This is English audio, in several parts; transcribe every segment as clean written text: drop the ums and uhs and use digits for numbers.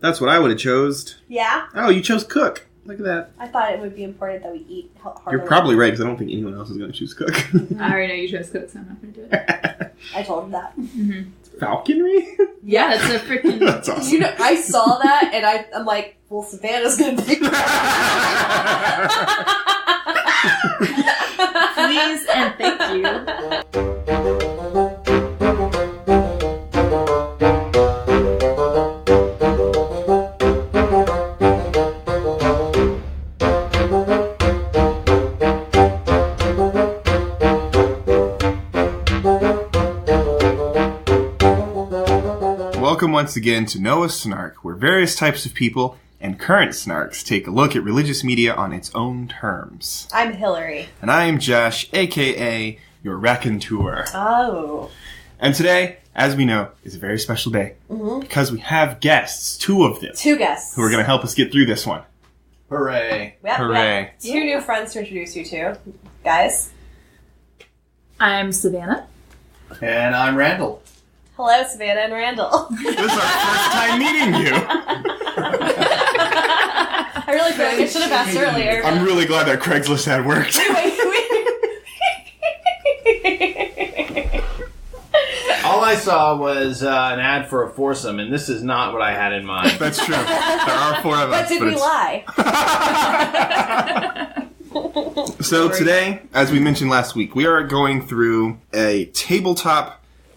That's what I would have chose. Yeah? Oh, you chose cook. Look at that. I thought it would be important that we eat heartily. You're probably right, because I don't think anyone else is going to choose cook. I already know you chose cook, so I'm not going to do it. I told him that. Mm-hmm. Falconry? Yeah, that's a freaking... That's awesome. You know, I saw that, and I'm like, well, Savannah's going to pick Please and thank you. Welcome once again to Noah's Snark, where various types of people and current snarks take a look at religious media on its own terms. I'm Hillary. And I am Josh, a.k.a. your raconteur. Oh. And today, as we know, is a very special day. Mm-hmm. Because we have guests, two of them. Two guests. Who are going to help us get through this one. Hooray. Yep, Hooray. Yep. Two new friends to introduce you to. Guys. I'm Savannah. And I'm Randall. Hello, Savannah and Randall. This is our first time meeting you. I really feel like I should have asked earlier. I'm really glad that Craigslist ad worked. All I saw was an ad for a foursome, and this is not what I had in mind. That's true. There are four of us. But did we lie? So today, as we mentioned last week, we are going through a tabletop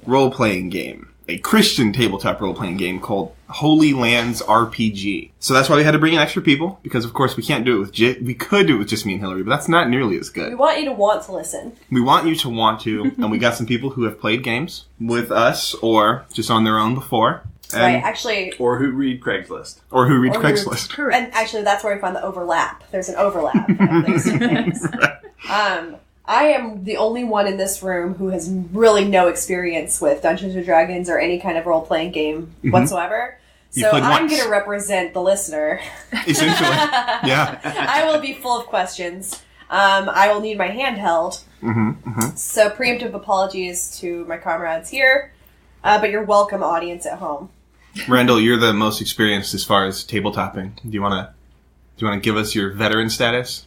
role-playing game. A Christian tabletop role-playing game called Holy Lands RPG. So that's why we had to bring in extra people, because of course we can't do it with we could do it with just me and Hillary, but that's not nearly as good. We want you to want to listen. We want you to want to, and we got some people who have played games with us, or just on their own before. Right, actually... Or who read Craigslist. Or who read Craigslist. Correct. And actually, that's where we find the overlap. There's an overlap of those two things. Right. I am the only one in this room who has really no experience with Dungeons & Dragons or any kind of role-playing game whatsoever. You So played I'm once. going to represent the listener. Essentially. Yeah. I will be full of questions. I will need my hand held. So preemptive apologies to my comrades here. But you're welcome, audience at home. Randall, you're the most experienced as far as tabletopping. Do you want to give us your veteran status?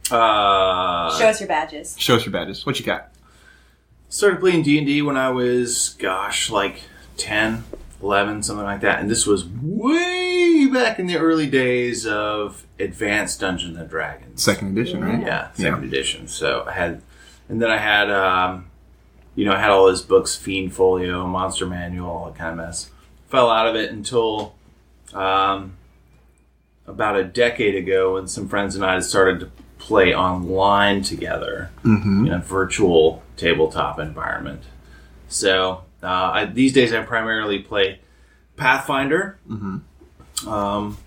Show us your badges. Show us your badges. What you got? Started playing D&D when I was, like 10, 11, something like that. And this was way back in the early days of Advanced Dungeons & Dragons. Second edition, right? Yeah, second edition. So I had I had all those books, Fiend Folio, Monster Manual, all that kind of mess. Fell out of it until about a decade ago when some friends and I started to play online together in a virtual tabletop environment. So these days I primarily play Pathfinder, but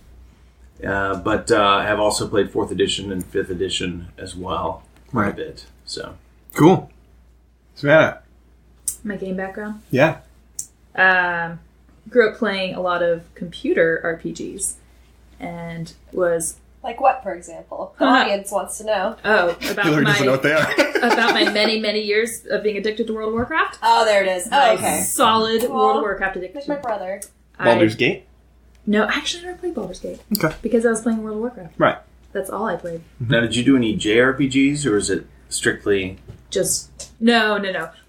I have also played 4th edition and 5th edition as well quite a bit. So Cool. Savannah. My game background? Yeah. Grew up playing a lot of computer RPGs and was... Like what, for example? The audience wants to know. Oh, Hillary doesn't know what they are. about my many, many years of being addicted to World of Warcraft. Oh, there it is. Oh, okay. Solid Well, World of Warcraft addiction. Like my brother. Baldur's Gate? No, actually I never played Baldur's Gate. Okay. Because I was playing World of Warcraft. Right. That's all I played. now, did you do any JRPGs or is it strictly... Just... No.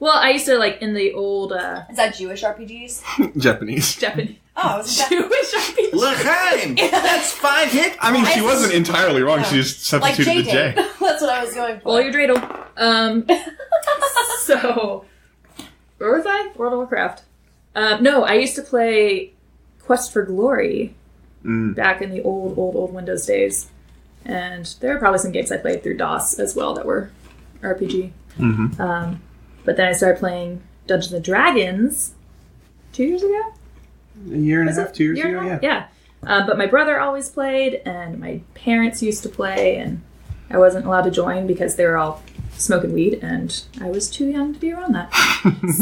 Well, I used to, in the old... Is that Jewish RPGs? Japanese. Japanese... Oh, is that... Jewish RPG. L'chaim! That's 5 hit. I mean, she wasn't entirely wrong. She just Like substituted the J-Date. J. That's what I was going for. Well, you're dreidel. So... Where was I? World of Warcraft. No, I used to play Quest for Glory back in the old Windows days. And there are probably some games I played through DOS as well that were RPG. But then I started playing Dungeons & Dragons 2 years ago? A year and a half, 2 years Year ago, and a half? yeah. Yeah. But my brother always played, and my parents used to play, and I wasn't allowed to join because they were all smoking weed, and I was too young to be around that.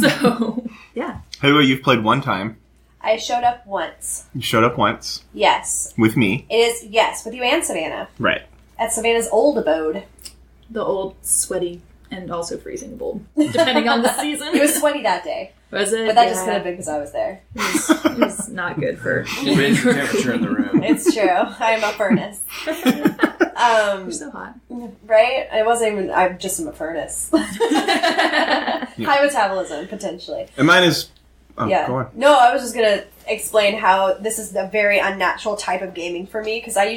So, yeah. Hey, well, you've played one time. I showed up once. You showed up once. Yes. With me. It is, yes, with you and Savannah. Right. At Savannah's old abode. The old, sweaty, and also freezing bowl, depending on the season. It was sweaty that day. Was it? But that just could have been because I was there. It was not good for... You raised the temperature in the room. It's true. I am a furnace. You're so hot. Right? I wasn't even... I'm just a furnace. High metabolism, potentially. And mine is... Oh, yeah. go on. No, I was just going to explain how this is a very unnatural type of gaming for me, because I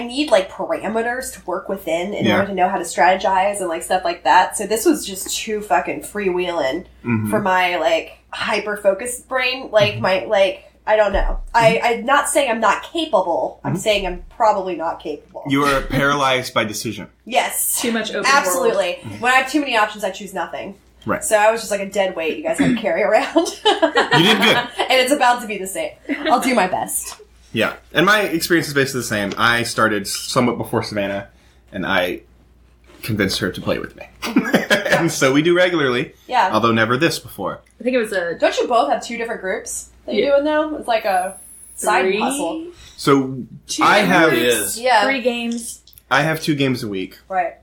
need, like, parameters to work within in order to know how to strategize and, like, stuff like that. So this was just too fucking freewheeling for my, like, hyper-focused brain. Like, my, like... I don't know. I'm not saying I'm not capable. I'm saying I'm probably not capable. You are paralyzed by decision. Yes. Too much open Absolutely. world. When I have too many options, I choose nothing. Right. So I was just like a dead weight you guys had to carry around. You did good. And it's about to be the same. I'll do my best. Yeah. And my experience is basically the same. I started somewhat before Savannah, and I convinced her to play with me. And so we do regularly. Yeah. Although never this before. I think it was a... Don't you both have 2 different groups that you're doing now? It's like a side 3? hustle. So 2 I have... It is. Yeah. 3 games. I have 2 games a week. Right.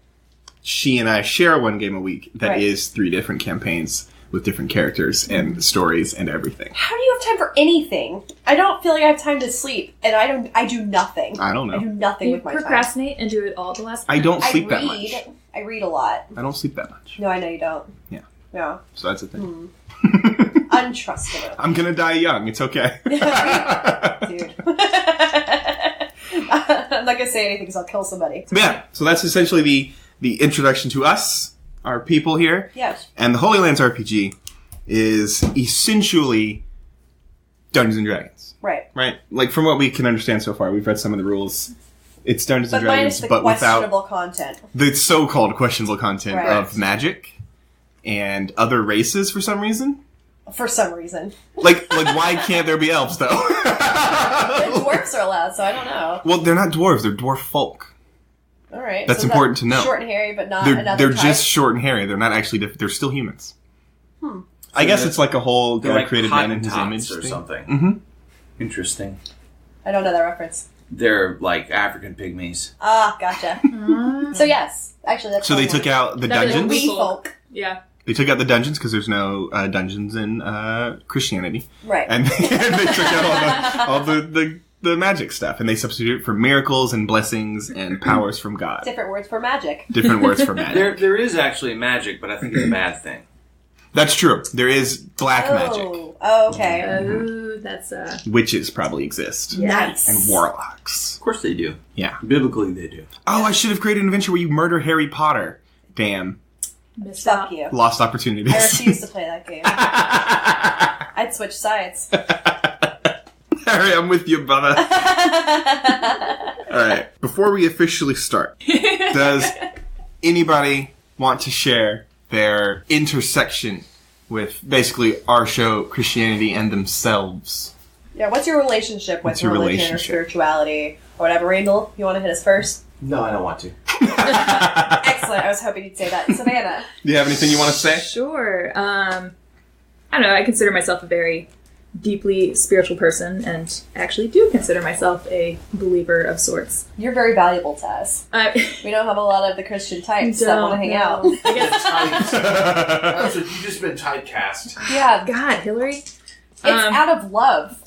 She and I share 1 game a week that Right. is 3 different campaigns with different characters and stories and everything. How do you have time for anything? I don't feel like I have time to sleep, and I do nothing. I don't know. I do nothing You with my time. procrastinate and do it all at the last I minute. don't I sleep that read. much. I read a lot. I don't sleep that much. No, I know you don't. Yeah. No. So that's the thing. Untrustable. I'm gonna die young. It's okay. Dude. I'm not gonna say anything because I'll kill somebody. But yeah, so that's essentially the introduction to us, our people here. Yes. And the Holy Lands RPG is essentially Dungeons and Dragons. Right. Right? Like, from what we can understand so far, we've read some of the rules. It's Dungeons and But minus Dragons, the but without questionable content. the so-called questionable content Right. of magic and other races for some reason. For some reason. Like why can't there be elves, though? The dwarfs are allowed, so I don't know. Well, they're not dwarves. They're dwarf folk. Alright. That's so important to know. Short and hairy, but not They're another type. just short and hairy. They're not actually they're still humans. I guess it's like a whole They're God like created man in his Hottentots image or thing. something. Mm-hmm. Interesting. I don't know that reference. They're like African pygmies. Ah, gotcha. So yes. Actually, that's So they one took word. out the That is dungeons. We folk. Yeah. They took out the dungeons because there's no dungeons in Christianity, Right. and they took out all the magic stuff, and they substituted it for miracles and blessings and powers from God. Different words for magic. Different words for magic. There is actually magic, but I think it's a bad thing. That's true. There is black magic. Oh, okay. Oh, that's Witches probably exist. Nice. And warlocks. Of course they do. Yeah. Biblically, they do. Oh, I should have created an adventure where you murder Harry Potter. Damn. missed Fuck out. you. Lost opportunities. I refuse to play that game. I'd switch sides. Harry, I'm with you, brother. Alright. Before we officially start, does anybody want to share their intersection with basically our show, Christianity, and themselves? Yeah, what's your relationship with What's your religion or relationship? spirituality or whatever? Randall, you want to hit us first? No, I don't want to. Excellent. I was hoping you'd say that. Savannah. Do you have anything you want to say? Sure. I don't know. I consider myself a very deeply spiritual person, and actually do consider myself a believer of sorts. You're very valuable to us. We don't have a lot of the Christian types that want to hang out. I guess, That's what you just been typecast. Yeah, God, Hillary. it's out of love.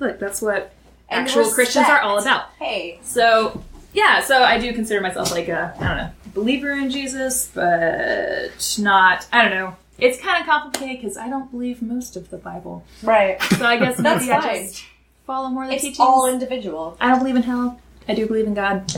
Look, that's what And actual Christians are all respect. about. Hey. So, yeah, so I do consider myself like a, I don't know, believer in Jesus, but not, I don't know. It's kind of complicated because I don't believe most of the Bible. Right. So I guess That's maybe I fine. just follow more of the It's teachings. all individual. I don't believe in hell. I do believe in God.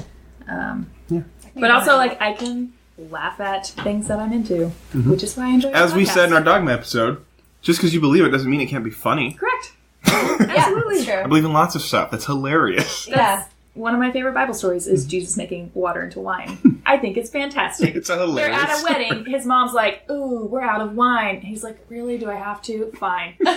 But also, like, I can laugh at things that I'm into, which is why I enjoy As we podcasts. said in our Dogma episode, just because you believe it doesn't mean it can't be funny. Correct. Yeah, Absolutely. it's true. I believe in lots of stuff. That's hilarious. Yeah. One of my favorite Bible stories is Jesus making water into wine. I think it's fantastic. It's They're hilarious. at a wedding. His mom's like, "Ooh, we're out of wine." He's like, "Really? Do I have to? Fine." It's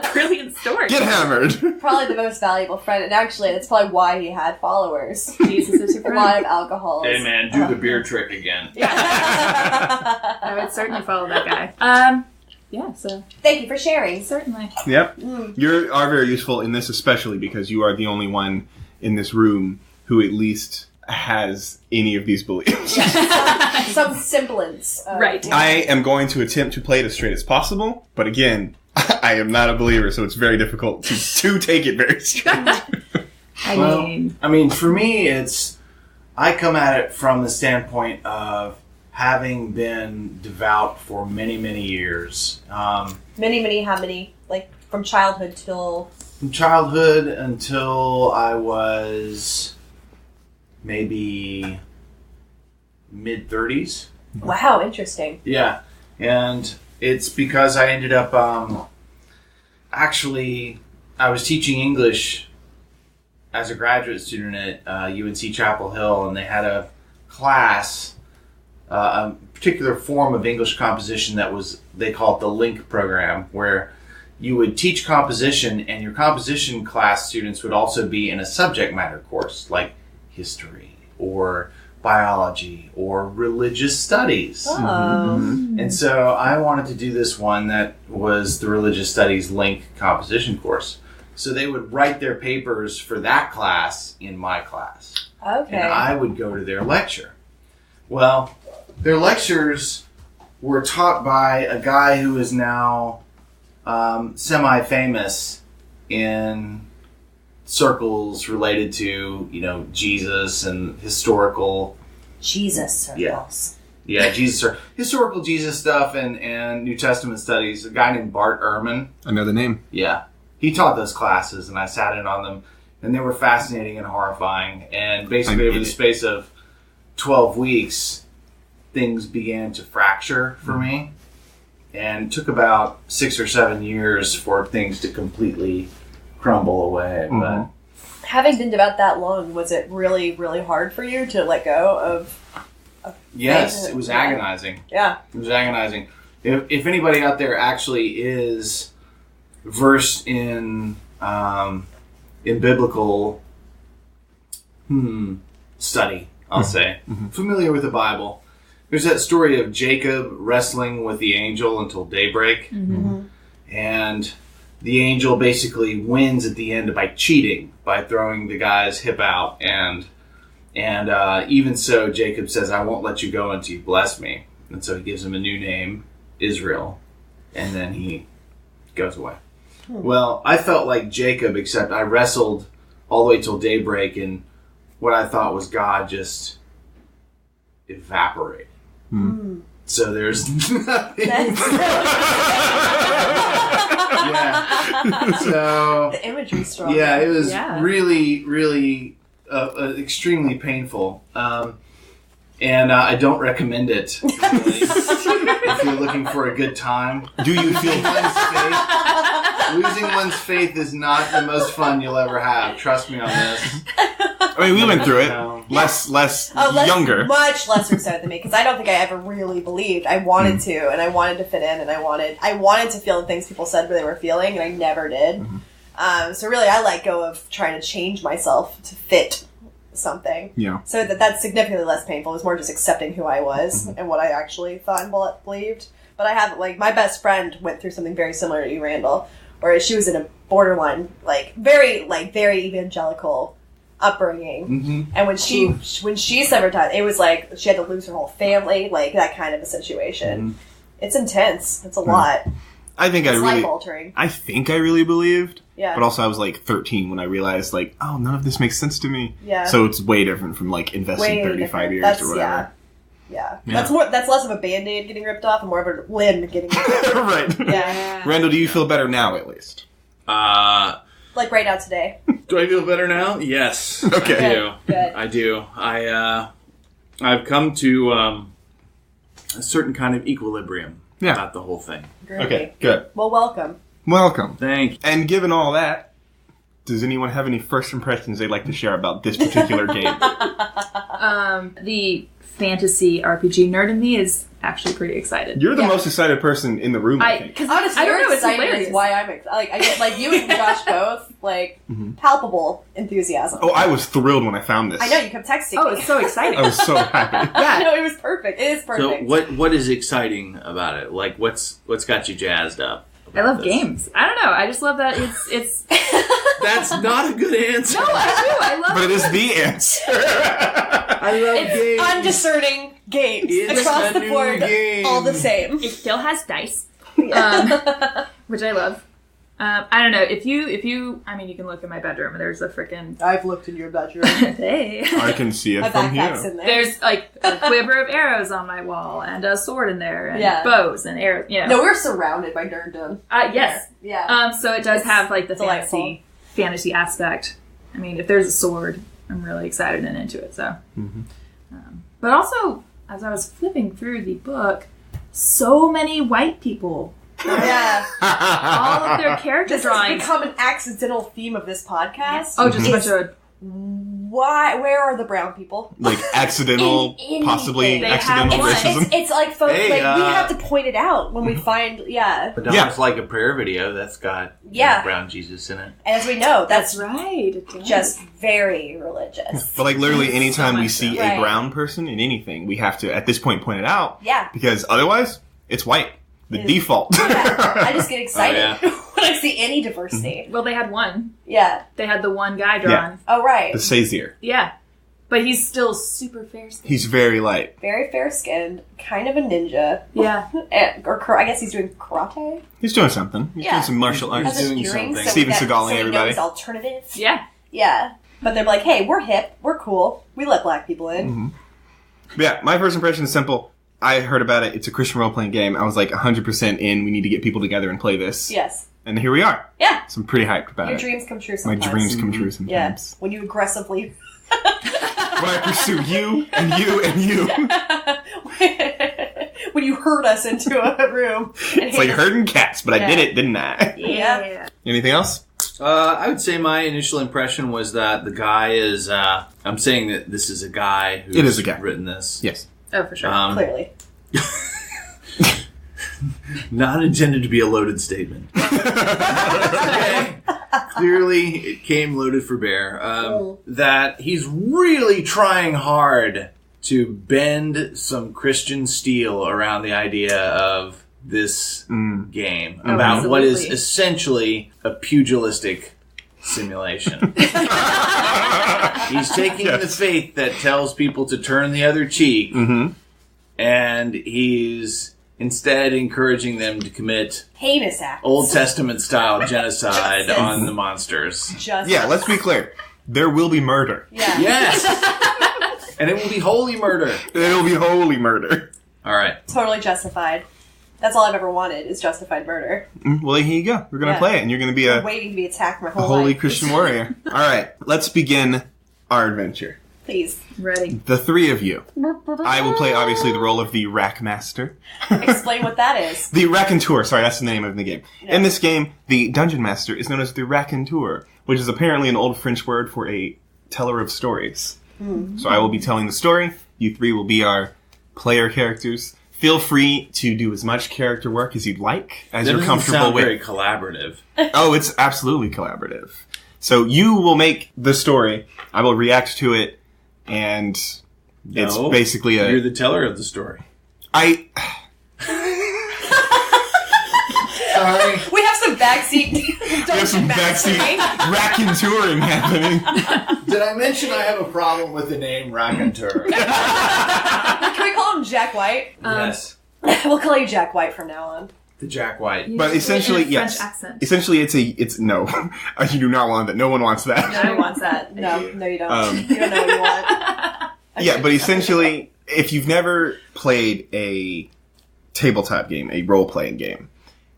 a brilliant story. Get hammered. Probably the most valuable friend, and actually, that's probably why he had followers. Jesus is your A friend. lot of alcohol. Hey man, do the beer trick again. I would certainly follow that guy. Yeah, so Thank you for sharing. certainly. Yep. You are very useful in this, especially because you are the only one in this room who at least has any of these beliefs. Some semblance. Right. I am going to attempt to play it as straight as possible, but again, I am not a believer, so it's very difficult to take it very straight. I mean, for me, I come at it from the standpoint of having been devout for many, many years. Many, how many? Like, from childhood till... From childhood until I was maybe mid-30s. Wow, interesting. Yeah, and it's because I ended up... actually, I was teaching English as a graduate student at UNC Chapel Hill, and they had a class, a particular form of English composition that was, they call it the Link program, where you would teach composition, and your composition class students would also be in a subject matter course, like history, or biology, or religious studies. Oh. And so I wanted to do this one that was the Religious Studies Link composition course. So they would write their papers for that class in my class. Okay. And I would go to their lecture. Well, their lectures were taught by a guy who is now semi-famous in circles related to, Jesus and historical... Jesus circles. Yeah, historical Jesus stuff and New Testament studies. A guy named Bart Ehrman. I know the name. Yeah. He taught those classes, and I sat in on them, and they were fascinating and horrifying. And basically, over the space of 12 weeks, things began to fracture for me. And it took about 6 or 7 years for things to completely crumble away. But having been devout that long, was it really, really hard for you to let go of yes, faith? it was agonizing. Yeah. It was agonizing. If anybody out there actually is versed in biblical study, I'll say, familiar with the Bible, there's that story of Jacob wrestling with the angel until daybreak, and the angel basically wins at the end by cheating, by throwing the guy's hip out, and even so, Jacob says, "I won't let you go until you bless me," and so he gives him a new name, Israel, and then he goes away. Well, I felt like Jacob, except I wrestled all the way till daybreak, and what I thought was God just evaporated. So there's nothing. Yeah. So The imagery strong. yeah, it was really, really extremely painful. And I don't recommend it, really, if you're looking for a good time. Do you feel... Losing one's faith is not the most fun you'll ever have. Trust me on this. I mean, we went through it. Less younger. Much lesser so than me, because I don't think I ever really believed. I wanted to, and I wanted to fit in, and I wanted to feel the things people said they were feeling, and I never did. So really, I let go of trying to change myself to fit something. Yeah. So that's significantly less painful. It was more just accepting who I was and what I actually thought and believed. But I have, my best friend went through something very similar to you, Randall, where she was in a borderline, very evangelical upbringing. And when she severed ties, it was like she had to lose her whole family, that kind of a situation. It's intense. It's a lot. I think it's life altering. I think I really believed. Yeah. But also I was 13 when I realized oh, none of this makes sense to me. Yeah. So it's way different from investing 35 years or whatever. Yeah. That's less of a Band-Aid getting ripped off and more of a limb getting ripped off. Right. Yeah. Randall, do you feel better now at least? Right now today. Do I feel better now? Yes. Okay. I do. Good. I do. I've come to a certain kind of equilibrium about the whole thing. Great. Okay, good. Well, welcome. Welcome. Thank you. And given all that, does anyone have any first impressions they'd like to share about this particular game? The fantasy RPG nerd in me is actually pretty excited. You're the most excited person in the room, I think. Because honestly, I don't know, it's excited hilarious. is why I'm excited. I get you and Josh both palpable enthusiasm. Oh, I was thrilled when I found this. I know, you kept texting me. Oh, it's so exciting. I was so happy. Yeah, no, it was perfect. It is So perfect. what is exciting about it? What's got you jazzed up? I love games. I don't know. I just love that it's That's not a good answer. No, I do. I love But it is the answer. I love It's games. undiscerning games It's across a the new board, game. all the same. It still has dice, which I love. I don't know if you. I mean, you can look in my bedroom. And there's a freaking. I've looked in your bedroom. Hey. I can see it My from backpack's here. in there. There's like a quiver of arrows on my wall and a sword in there and Yeah. bows and arrows. You know. No, we're surrounded by nerddom. Yes. Yeah. So it does It's have like the delightful. fantasy aspect. I mean, if there's a sword, I'm really excited and into it. So, but also as I was flipping through the book, so many white people. Yeah. All of their character This has drawings. become an accidental theme of this podcast. Oh, just a bunch of. Why? Where are the brown people? Like accidental, In possibly anything. They accidental have racism. It's like folks, Hey, like we have to point it out when we find, Madonna's Yeah. Like a Prayer video that's got brown Jesus in it. as we know, that's right. It does. just very religious. But like literally anytime we much see so. a Right. brown person in anything, we have to at this point point it out Yeah. because otherwise it's white. The It's- default. Yeah. I just get excited Oh, when I see any diversity. Well, they had one. Yeah. They had the one guy drawn. Oh, right. The Sazier. Yeah. But he's still super fair skinned. He's very light. Very fair skinned, kind of a ninja. Yeah. Or I guess he's doing karate. He's doing something. He's Yeah. doing some martial He's arts. Has his doing earrings, something. so Steven we get- Seagal-ing so we know everybody. he's alternative. Yeah. Yeah. But they're like, hey, we're hip, we're cool, we let black people in. Mm-hmm. But yeah, my first impression is simple. I heard about it. It's a Christian role-playing game. I was like 100% in. We need to get people together and play this. Yes. And here we are. Yeah. So I'm pretty hyped about Your it. dreams come true My sometimes. dreams come true Yeah. sometimes. When you aggressively... When I pursue you and you and you. when you herd us into a room. And It's like herding cats, but I Yeah. did it, didn't I? Yeah. Anything else? I would say my initial impression was that the guy is. I'm saying that this is a guy who's It is a guy. written this. Yes. Oh, for sure. Clearly. Not intended to be a loaded statement. Okay. Clearly, it came loaded for bear. That he's really trying hard to bend some Christian steel around the idea of this game about what is absolutely. essentially a pugilistic simulation. He's taking the faith that tells people to turn the other cheek, and he's instead encouraging them to commit Heinous acts. Old Testament style genocide Justice. on the monsters. Just... Yeah, let's be clear. There will be murder. Yeah. Yes! And it will be holy murder. It'll be holy murder. All right. Totally justified. That's all I've ever wanted is justified murder. Well, here you go. We're going to Yeah. play it, and you're going to be I'm a waiting to be attacked my whole holy life. Christian warrior. All right, let's begin our adventure. Please. Ready. The three of you. I will play, obviously, the role of the Rack Master. Explain what that is. The Raconteur, sorry, that's the name of the game. In this game, the Dungeon Master is known as the Raconteur, which is apparently an old French word for a teller of stories. So I will be telling the story. You three will be our player characters. Feel free to do as much character work as you'd like, as That you're doesn't comfortable sound with. very collaborative. Oh, it's absolutely collaborative. So you will make the story. I will react to it, and it's No, basically You're the teller of the story. I. Sorry. We have some backseat. There's some backseat raconteuring happening. Did I mention I have a problem with the name Raconteur? Can we call him Jack White? Yes. We'll call you Jack White from now on. The Jack White. But essentially, in a yes. French accent. Essentially, it's no. You do not want that. No one wants that. No one wants that. No, you don't. You don't know what you want. Yeah, but essentially, if you've never played a tabletop game, a role-playing game,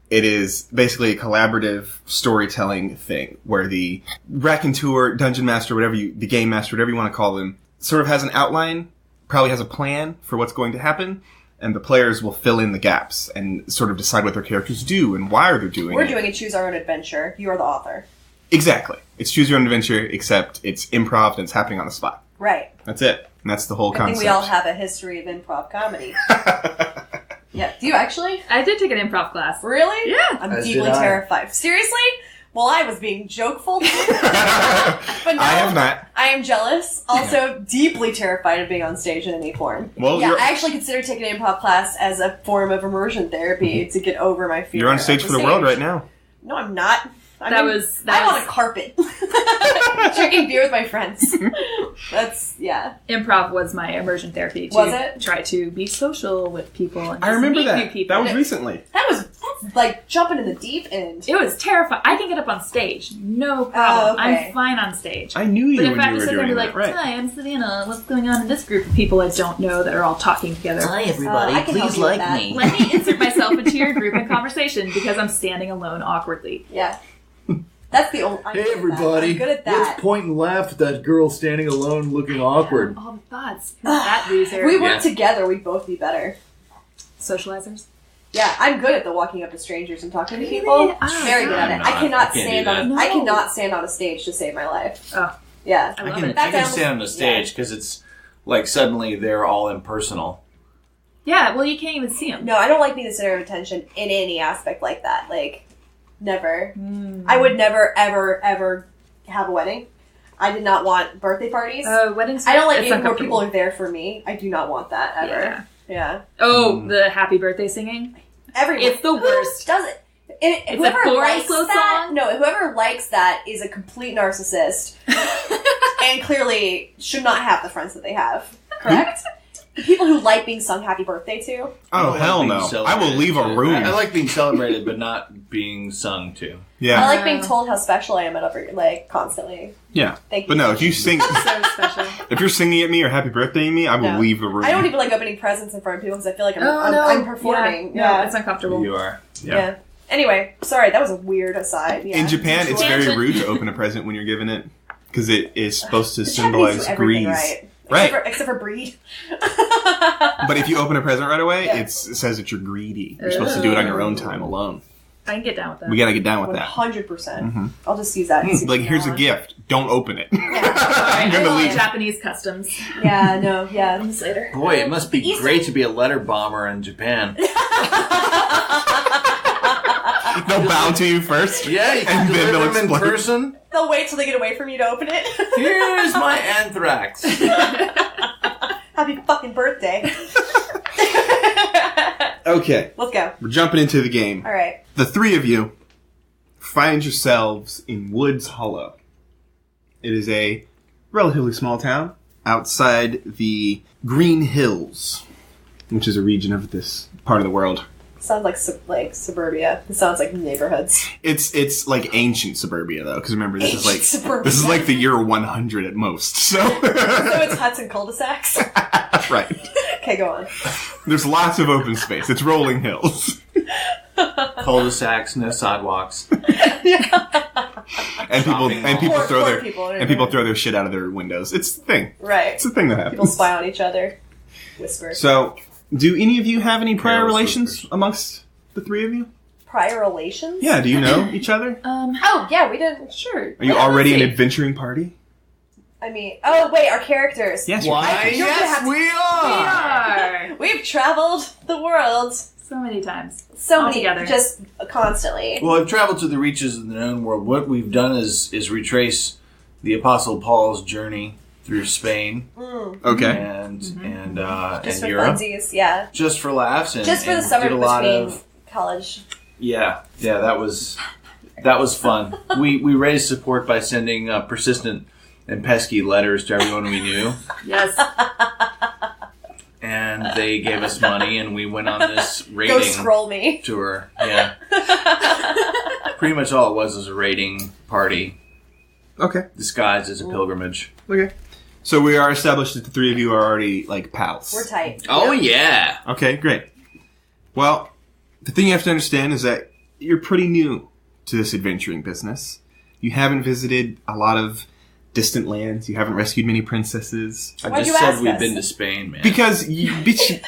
it is basically a collaborative storytelling thing where the raconteur, dungeon master, the game master, whatever you want to call them, sort of has an outline, probably has a plan for what's going to happen, and the players will fill in the gaps and sort of decide what their characters do and why they're doing We're it. doing a choose our own adventure. You are the author. Exactly. It's choose your own adventure, except it's improv and it's happening on the spot. Right. That's it. And that's the whole I concept. think we all have a history of improv comedy. Yeah. Do you actually? I did take an improv class. Really? Yeah. I'm As deeply did I. terrified. Seriously? Well, I was being jokeful. But now I have not. I am jealous. Also, deeply terrified of being on stage in any form. Well, yeah, you're- I actually consider taking an improv class as a form of immersion therapy to get over my fear. You're on stage of for the world right now. No, I'm not. I'm That was on a carpet. Drinking beer with my friends. That's, yeah. Improv was my immersion therapy. Was it? Try to be social with people and I just remember meet new that. people. That was recently. That's like jumping in the deep end. It was terrifying. I can get up on stage. No problem. Oh, okay. I'm fine on stage. I knew you But if when I have you to were sit there and doing be that. like, Right. hi, I'm Savannah. What's going on in this group of people I don't know that are all talking together? Hi, everybody. I can help Please you with like that. me. Let me insert myself into your group in conversation because I'm standing alone awkwardly. Yeah. That's the only. Hey, everybody. I'm good at that. Let's point and laugh at that girl standing alone looking awkward. All the thoughts. That loser. If we work together, we'd both be better. Socializers? Yeah, I'm good at the walking up to strangers and talking to Really? people. Oh, Very good at it. I'm not. I cannot I can't stand do on. that. I No. cannot stand on a stage to save my life. Oh. Yeah. I I love can, it. That I can sounds- stand on the stage because it's like suddenly they're all impersonal. Yeah, well, you can't even see them. No, I don't like being the center of attention in any aspect like that. Like, never. I would never, ever, ever have a wedding. I did not want birthday parties. Weddings. I don't like it's it where people uncomfortable. are there for me. I do not want that ever. Yeah. Yeah. Oh, the happy birthday singing? Everyone. It's the worst. Does it? It's Whoever a boring likes slow that, song? no, whoever likes that is a complete narcissist and clearly should not have the friends that they have. Correct? The people who like being sung happy birthday to. Oh, I like hell being no. I will celebrated, leave a too. room. I like being celebrated, but not being sung to. Yeah. I like being told how special I am at every, like, constantly. Yeah. Thank you. But no, if you sing, So special. if you're singing at me or happy birthday me, I will No. leave the room. I don't even like opening presents in front of people because I feel like I'm, Oh, I'm, no. I'm performing. Yeah, it's uncomfortable. You are. Yeah. Anyway, sorry, that was a weird aside. Yeah. In Japan, it's very Tangent. rude to open a present when you're given it because it is supposed to The Japanese symbolize do everything greed. right. Right. Except for breed. But if you open a present right away, Yeah. it says that you're greedy. You're supposed to do it on your own time alone. I can get down with that. We gotta get down with that. 100%. I'll just use that. excuse Like, from here's now a on. gift. Don't open it. Sorry, I'm gonna I love leave. Japanese customs. Yeah, no, yeah. This later. Boy, it must be Easter- great to be a letter bomber in Japan. They'll bow to you first. Yeah, you And can then deliver they'll them in explain. person. They'll wait till they get away from you to open it. Here's my anthrax. Happy fucking birthday. Okay, Let's go. we're jumping into the game. All right. The three of you find yourselves in Woods Hollow. It is a relatively small town outside the Green Hills, which is a region of this part of the world. Sounds like suburbia. It sounds like neighborhoods. It's like ancient suburbia though, because remember this is like Ancient suburbia. this is like the year 100 at most. So So it's huts and cul-de-sacs. right, Okay, go on. there's lots of open space. It's rolling hills, Cul-de-sacs, no sidewalks. and people Poor- throw poor their people, and people throw their shit out of their windows. It's the thing. Right. It's the thing that happens. People spy on each other. Whisper. So, do any of you have any prior Careless relations whispers. amongst the three of you? Prior relations? Yeah, do you know each other? Oh, yeah, we did. Sure. Are you Yeah, already let's an see. adventuring party? I mean, oh, wait, our characters. Yes, you're Why, characters. You're gonna have yes, to- we are! We are. We've traveled the world So many times. so All many, together. just constantly. Well, I've traveled to the reaches of the known world. What we've done is retrace the Apostle Paul's journey through Spain Okay. and Just and for Europe, funsies, yeah. just for laughs and Just for the and summer did a lot between of college. yeah that was fun. We raised support by sending persistent and pesky letters to everyone we knew, Yes. and they gave us money, and we went on this Go raiding scroll me. tour. Yeah, pretty much all it was a raiding party Okay. disguised as a pilgrimage. Okay. So we are established that the three of you are already, like, pals. We're tight. Oh yeah. Okay, great. Well, the thing you have to understand is that you're pretty new to this adventuring business. You haven't visited a lot of distant lands. You haven't rescued many princesses. I Why'd just you said ask we've us? been to Spain, man. Because, bitch,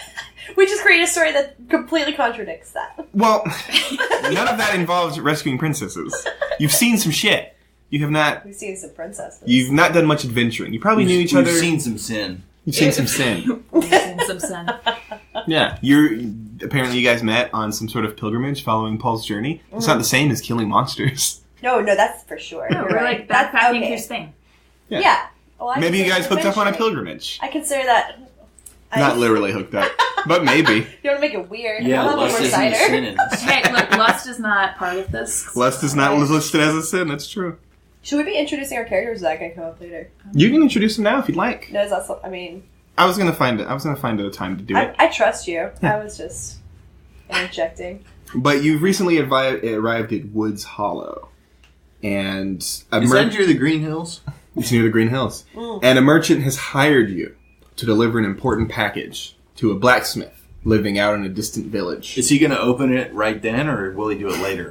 We just created a story that completely contradicts that. well, none of that involves rescuing princesses. You've seen some shit. You've not done much adventuring. You probably knew each We've other. seen some sin. You've seen some sin. Some sun. Yeah. Apparently you guys met on some sort of pilgrimage following Paul's journey. It's not the same as killing monsters. No, that's for sure. No, You're we're right. like That's backpacking okay. through Spain. Yeah. Well, I Maybe you consider guys hooked up on a adventuring. pilgrimage. I consider that. Not literally hooked up, but maybe. You want to make it weird? Yeah, I'll have one lust more isn't a sin cider. in this. Hey, look, lust is not part of this. Lust is not listed as a sin. That's true. Should we be introducing our characters? Is that going to come up later? You can introduce them now if you'd like. No, is that I mean... I was gonna find a time to do it. I trust you. I was just interjecting. But you've recently arrived at Woods Hollow. And is that near the Green Hills? It's near the Green Hills. And a merchant has hired you to deliver an important package to a blacksmith living out in a distant village. Is he going to open it right then, or will he do it later?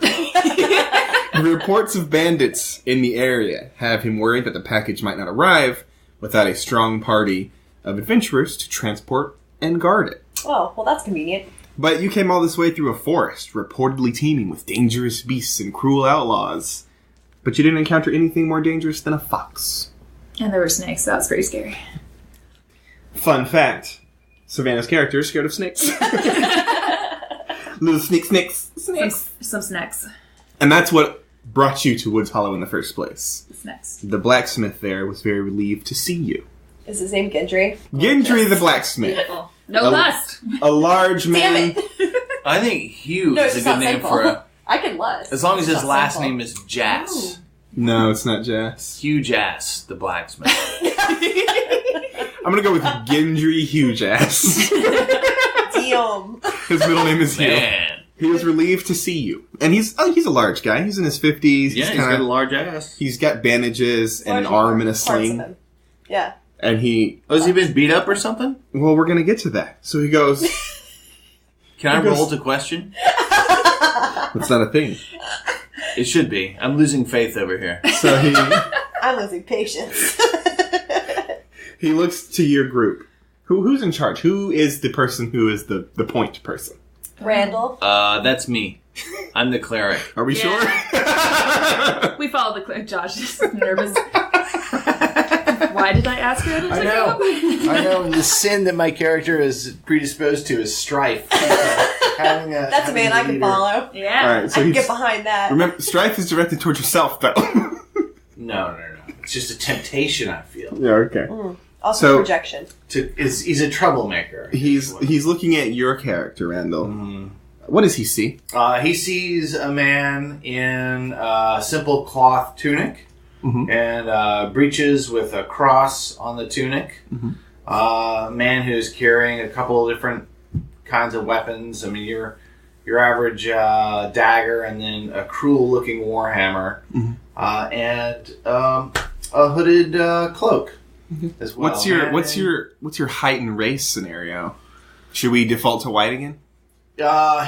Reports of bandits in the area have him worried that the package might not arrive without a strong party of adventurers to transport and guard it. Oh, well, that's convenient. But you came all this way through a forest, reportedly teeming with dangerous beasts and cruel outlaws. But you didn't encounter anything more dangerous than a fox. And there were snakes. That was pretty scary. Fun fact. Savannah's character is scared of snakes. Little snakes. Some snacks. And that's what brought you to Woods Hollow in the first place. Snacks. The blacksmith there was very relieved to see you. Is his name Gendry? Gendry the blacksmith. No lust. A large man. Damn it! I think Hugh No, is a it's good not name simple. for a... I can lust. As long as his It's not last simple. name is Jass. No, it's not Jess. Hugh Jass, the blacksmith. I'm gonna go with Gendry Huge Ass. Damn. His middle name is Hugh. Man. He was relieved to see you. And he's a large guy. He's in his 50s. Yeah, he's got a large ass. He's got bandages and an arm and a Parts of sling. him. Yeah. And he... Oh, has he been beat up or something? Well, we're gonna get to that. So he goes... Can I He goes- roll to question? That's not a thing. It should be. I'm losing faith over here. So I'm losing patience. he looks to your group. Who's in charge? Who is the person who is the point person? Randall. That's me. I'm the cleric. Are we sure? We followed the clip. Josh is nervous. Why did I ask her? I know. I know. And the sin that my character is predisposed to is strife. That's a man I can follow. Yeah. All right, so I can he's, get behind that. remember, strife is directed towards yourself, though. No. It's just a temptation I feel. Yeah, okay. Also So- projection. He's a troublemaker. He's looking at your character, Randall. What does he see? He sees a man in a simple cloth tunic and breeches with a cross on the tunic. A man who's carrying a couple of different kinds of weapons. I mean, your average dagger, and then a cruel-looking warhammer, and a hooded cloak as well. What's your height and race scenario? Should we default to white again?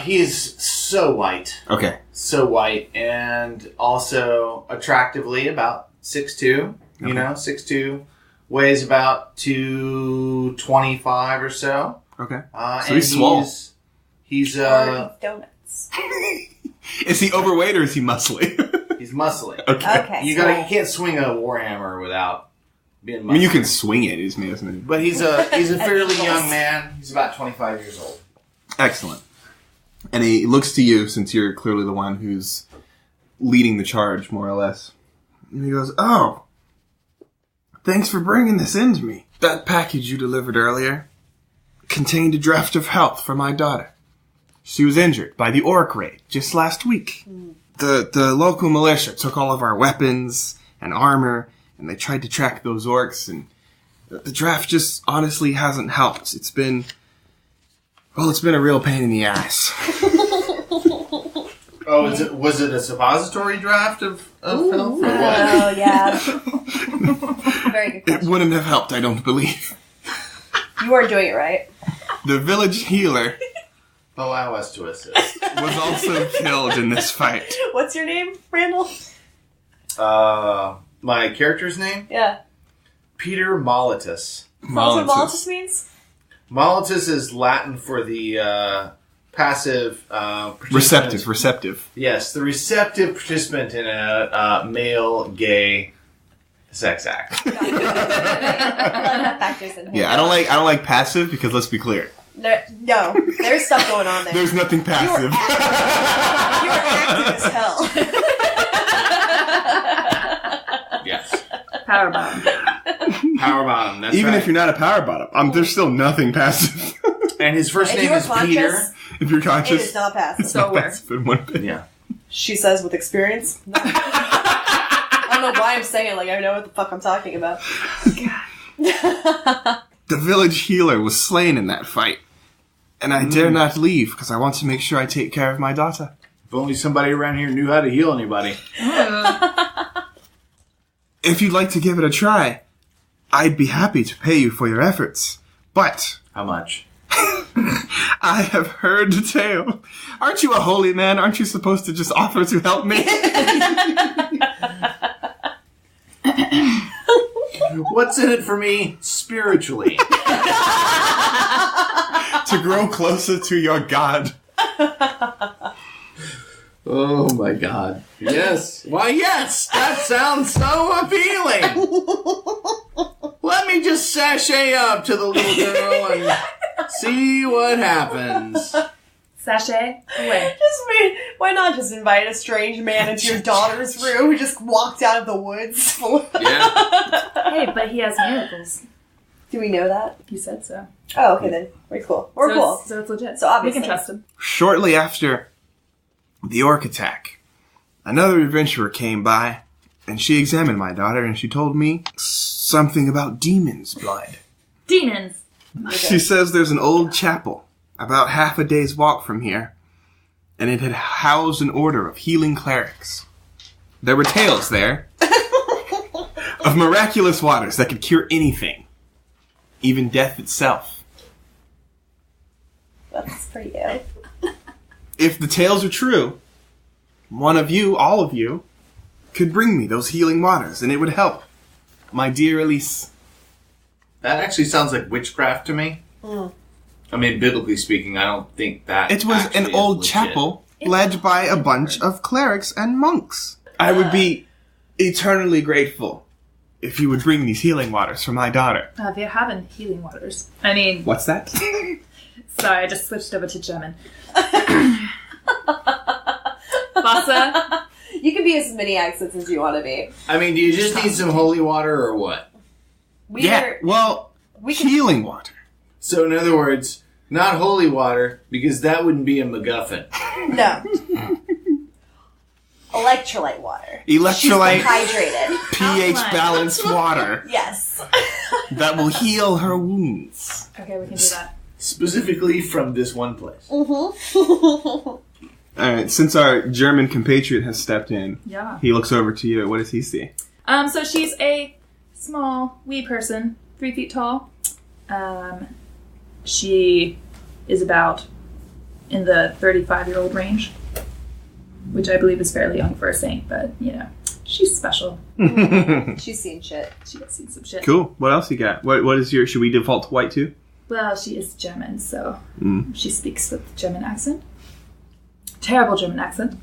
He is so white. Okay. So white, and also attractively about 6'2", you know, 6'2", weighs about 225 or so. Okay. So he's swole. He's Or donuts. Is he overweight or is he muscly? he's muscly. Okay. You can't swing a warhammer without being muscly. I mean, you can swing it. He's amazing. But he's a fairly young man. He's about 25 years old. Excellent. And he looks to you, since you're clearly the one who's leading the charge, more or less. And he goes, "Oh, thanks for bringing this in to me. That package you delivered earlier contained a draft of health for my daughter. She was injured by the orc raid just last week. The local militia took all of our weapons and armor, and they tried to track those orcs, and the draft just honestly hasn't helped. It's been a real pain in the ass." Oh, was it a suppository draft of health? Or what? Oh, yeah. Very good It question. wouldn't have helped, I don't believe. You weren't doing it right. The village healer Allow us to assist. was also killed in this fight. What's your name, Randall? My character's name? Yeah. Peter Molitus. That's what Maltus means? Molitus is Latin for the passive participant. Receptive. Yes, the receptive participant in a male gay sex act. Factors in here. Yeah, I don't like passive because let's be clear. No, there's stuff going on there. There's nothing passive. You were active as hell. Yes. Power bomb. Power bottom. That's Even right. if you're not a power bottom, there's still nothing passive. And his first If name you were is conscious, Peter. If you're it conscious, is not passive. So aware. passive in one bit. Yeah. She says with experience. I'm don't know why I'm saying it like I know what the fuck I'm talking about. The village healer was slain in that fight. And I dare not leave because I want to make sure I take care of my daughter. If only somebody around here knew how to heal anybody. If you'd like to give it a try, I'd be happy to pay you for your efforts. But How much? I have heard the tale. Aren't you a holy man? Aren't you supposed to just offer to help me? What's in it for me spiritually? To grow closer to your God. Oh my God. Yes. Why, yes. That sounds so appealing. Let me just sashay up to the little girl and see what happens. Sachet away. Why not just invite a strange man into your daughter's room who just walked out of the woods? Yeah. Hey, but he has miracles. Do we know that? He said so. Oh, okay then. Very cool. We're cool. So it's legit. So obviously. We can trust him. Shortly after the orc attack, another adventurer came by, and she examined my daughter, and she told me something about demons' blood. Demons! She says there's an old chapel about half a day's walk from here, and it had housed an order of healing clerics. There were tales there of miraculous waters that could cure anything, even death itself. That's pretty good. If the tales are true, one of you, all of you, could bring me those healing waters, and it would help my dear Elise. That actually sounds like witchcraft to me. I mean, biblically speaking, I don't think that It was actually an is old legit. chapel led by a bunch of clerics and monks. I would be eternally grateful if you would bring these healing waters for my daughter. Wir haben healing waters. I mean, What's that? sorry, I just switched over to German. Wasser. You can be as many accents as you want to be. I mean, do you just need some holy water or what? We Yeah, are- well, we can- healing water. So, in other words, not holy water, because that wouldn't be a MacGuffin. No. Electrolyte water. Electrolyte, She's hydrated. pH Alkaline. balanced water Yes. that will heal her wounds. Okay, we can do that. Specifically from this one place. Alright, since our German compatriot has stepped in, Yeah. he looks over to you. What does he see? So she's a small, wee person, 3 feet tall. She is about in the 35-year-old range, which I believe is fairly young for a saint, but, you know, she's special. She's seen shit. She has seen some shit. Cool. What else you got? What is your... Should we default to white too? Well, she is German, so she speaks with German accent. Terrible German accent.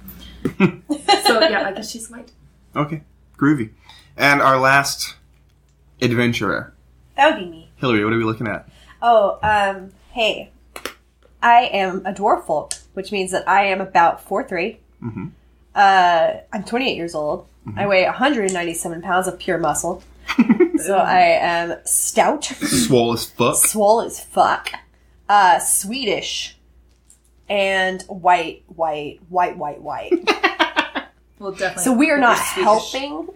So, yeah, I guess she's white. Okay. Groovy. And our last adventurer. That would be me. Hillary, what are we looking at? Oh, hey. I am a dwarf folk, which means that I am about 4'3". Mm-hmm. I'm 28 years old. I weigh 197 pounds of pure muscle. So I am stout, Swole as fuck. swole as fuck, Swedish, and white. Well, definitely. So we are not Swedish. helping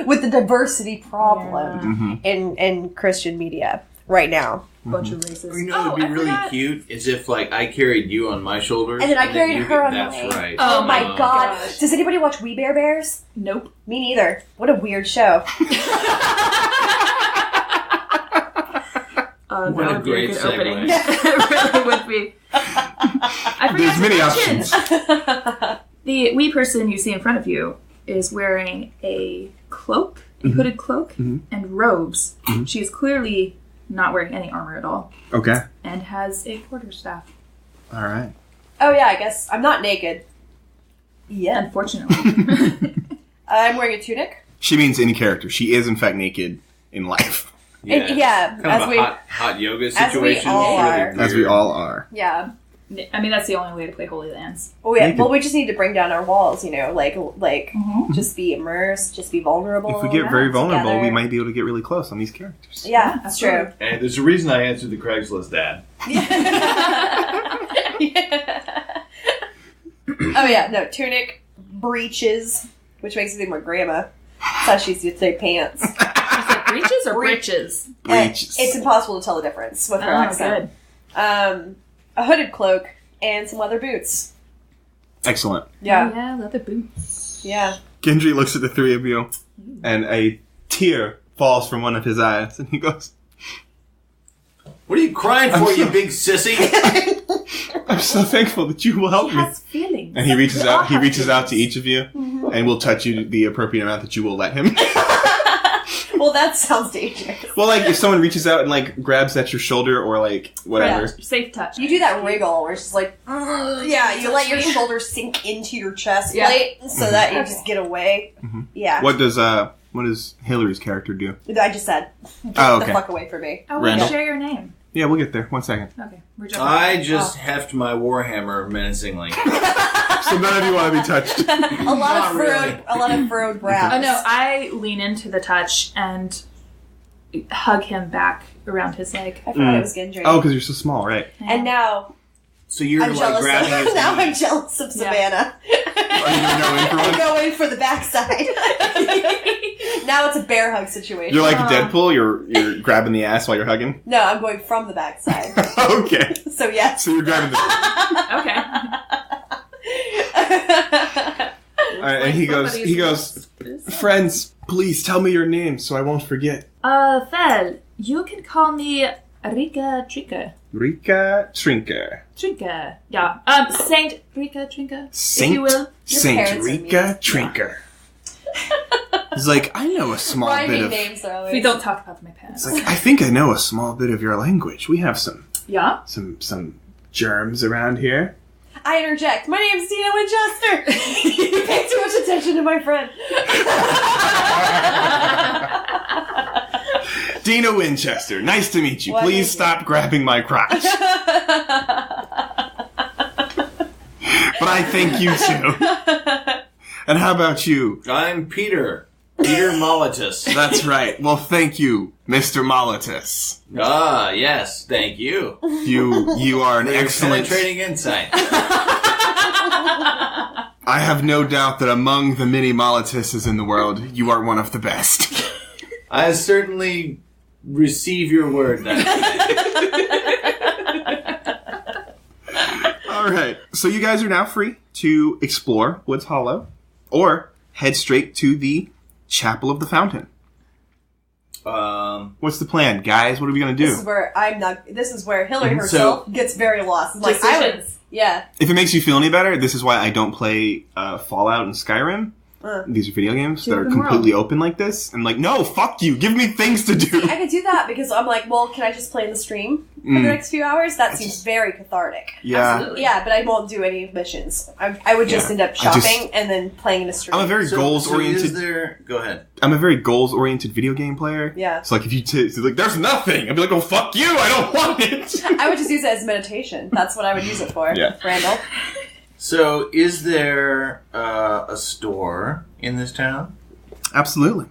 with the diversity problem in Christian media right now. Bunch of races. You know what would be I really forgot. cute is if, like, I carried you on my shoulders. And then I carried you her on That's mine. right. Oh my Oh, god. gosh. Does anybody watch We Bare Bears? Nope. Me neither. What a weird show. That What a would be a great good segue. opening. It really would be. I forgot There's to many mention, options. the wee person you see in front of you is wearing a cloak, a hooded cloak, and robes. She is clearly not wearing any armor at all, Okay. and has a quarterstaff. All right. Oh yeah, I guess I'm not naked. Yeah. Unfortunately. I'm wearing a tunic. She means any character. She is, in fact, naked in life. And- yeah, Kind as of a we- hot yoga we situation. all It's really are. weird. As we all are. Yeah. I mean, that's the only way to play Holy Lands. Oh yeah. Naked. Well, we just need to bring down our walls, you know, like just be immersed, just be vulnerable. If we get very vulnerable, together. we might be able to get really close on these characters. Yeah, that's true. Absolutely. Hey, there's a reason I answered the Craigslist ad. Oh yeah, no, tunic, breeches, which makes me think more grandma. That's how she used to say pants. Is it breeches or breeches? Breeches. It's impossible to tell the difference with her Oh, accent. good. A hooded cloak and some leather boots. Excellent. Yeah. Oh, yeah, leather boots. Yeah. Gendry looks at the three of you, and a tear falls from one of his eyes, and he goes, What are you crying for, you big sissy? I'm so thankful that you will help He me. has feelings. And he reaches We all out. He have reaches out to feelings. each of you, and will touch you the appropriate amount that you will let him. Well, that sounds dangerous. Well, like if someone reaches out and like grabs at your shoulder or like whatever. Yeah. Safe touch. You do that wriggle where it's just like, yeah, you let your shoulder sink into your chest plate so that you just get away. Yeah. What does Hillary's character do? I just said, get Oh, the okay. fuck away from me. Oh, Randall. share your name. Yeah, we'll get there. 1 second. Okay, we're jumping. I just heft my warhammer menacingly. So none of you want to be touched. A lot of furrowed brows. Oh no, I lean into the touch and hug him back around his leg. I forgot it was Gendry. Oh, because you're so small, right? And now So you're I'm like jealous. grabbing his Now knee. I'm jealous of Savannah. Are you gonna go in for I'm one? going for the backside. Now it's a bear hug situation. You're like Deadpool. You're grabbing the ass while you're hugging. No, I'm going from the backside. Okay. So yes. So you're grabbing the. Okay. All right, and he goes. Friends, please tell me your name so I won't forget. Well, you can call me Rika Trinka. Rika Trinker. Trinka. Yeah. Saint Rika Trinka, if Saint you will. Saint parents are Rika mean. Trinker. He's like, I know a small bit Rhyming of. names are always. We don't talk about my parents. It's like, I think I know a small bit of your language. We have some Yeah? germs around here. I interject. My name's Dina Winchester. You pay too much attention to my friend. Dina Winchester, nice to meet you. Why, Please thank you. stop grabbing my crotch. But I thank you too. And how about you? I'm Peter. Peter Molitus. That's right. Well, thank you, Mr. Molitus. Ah, yes, thank you. You are an For your excellent. penetrating insight. I have no doubt that among the many Molituses in the world, you are one of the best. I certainly receive your word then. All right. So you guys are now free to explore Woods Hollow, or head straight to the Chapel of the Fountain. What's the plan, guys? What are we gonna do? This is where Hillary herself gets very lost. It's like Decisions. yeah. If it makes you feel any better, this is why I don't play Fallout and Skyrim. These are video games that are open completely open like this. I'm like, no, fuck you. Give me things to do. I could do that because I'm like, well, can I just play in the stream for the next few hours? That seems very cathartic. Yeah. Absolutely. Yeah, but I won't do any missions. I would just end up shopping and then playing in a stream. I'm a very goals-oriented. is there... Go ahead. I'm a very goals-oriented video game player. Yeah. It's like if you like, there's nothing. I'd be like, oh, fuck you. I don't want it. I would just use it as meditation. That's what I would use it for. Yeah. Randall. So, is there a store in this town? Absolutely.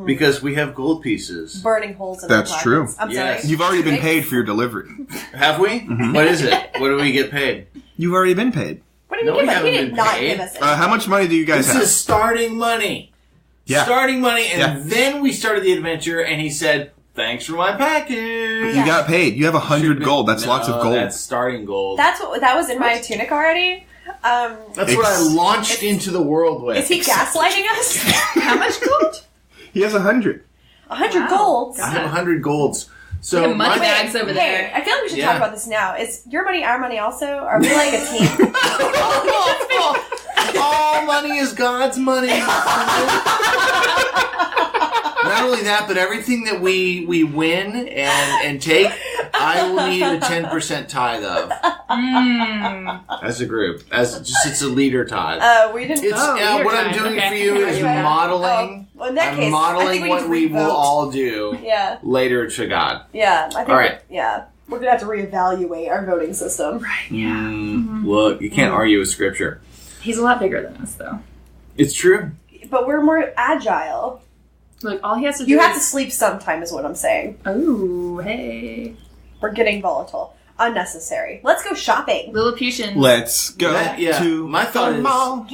Because we have gold pieces. Burning holes in That's our true. pockets. I'm Yes. sorry. You've already been paid for your delivery. Have we? What is it? What do we get paid? You've already been paid. What did No, you give we us? He haven't did been not paid. give us it. How much money do you guys This have? is starting money. Yeah. Starting money, and Yeah. then we started the adventure, and he said, thanks for my package. You got paid. You have 100 gold. That's lots of gold. That's starting gold. That was in my tunic already. That's what I launched into the world with. Is he gaslighting us? How much gold? He has 100. 100 Wow. golds. I have 100 golds. So We have money my- bags over Hey, there. I feel like we should Yeah. talk about this now. Is your money our money also? Are we like a team? all money is God's money. Not only that, but everything that we win and take, I will need a 10% tithe of as a group. It's a leader tithe. We didn't. It's leader what I'm tithe, doing okay. for you is Okay. modeling. Well, in that I'm case, I modeling think we what need to we will revote. all do Yeah, later to God. yeah. I think. All right. Yeah, we're gonna have to reevaluate our voting system. Right. Look, you can't argue with scripture. He's a lot bigger than us, though. It's true. But we're more agile. Look, all he has to do You is... have to sleep sometime, is what I'm saying. Oh, hey. We're getting volatile. Unnecessary. Let's go shopping. Lilliputians. Let's go to my thought the is mall.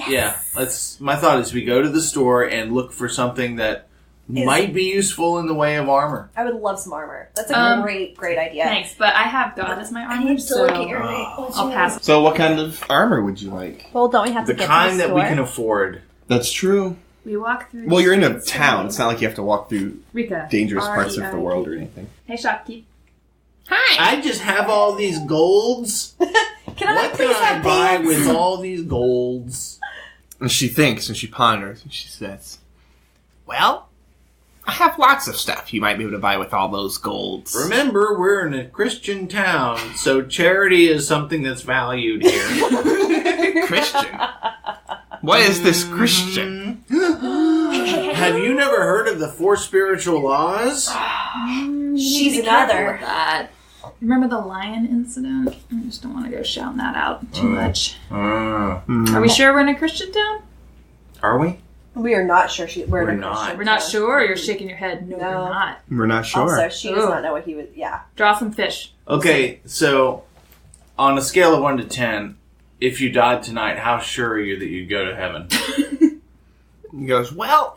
my thought is we go to the store and look for something that might be useful in the way of armor. I would love some armor. That's a great idea. Thanks, but I have God as my armor, I need to so look at your I'll pass. So what kind of armor would you like? Well, don't we have to The get kind to the that store? we can afford. That's true. We walk through. Well, you're in a streets town. and- It's not like you have to walk through Rika. dangerous parts of the R-E-I-K. world or anything. Hey, shopkeep. I just have all these golds. Can I What please can I have buy pants? with all these golds? And she thinks and she ponders and she says, "Well, I have lots of stuff you might be able to buy with all those golds." Remember, we're in a Christian town, so charity is something that's valued here. Christian? What is this Christian? Have you never heard of the 4 spiritual laws? She's Be careful another. with that. Remember the lion incident? I just don't want to go shouting that out too much. Are we sure we're in a Christian town? Are we? We are not sure we're We're in a not. Christian We're not town. sure. You're shaking your head. No, No. we're not. We're not sure. Also, she does Ooh. not know what he would. Yeah. Draw some fish. Okay, so on a scale of 1 to 10, if you died tonight, how sure are you that you'd go to heaven? He goes, "Well,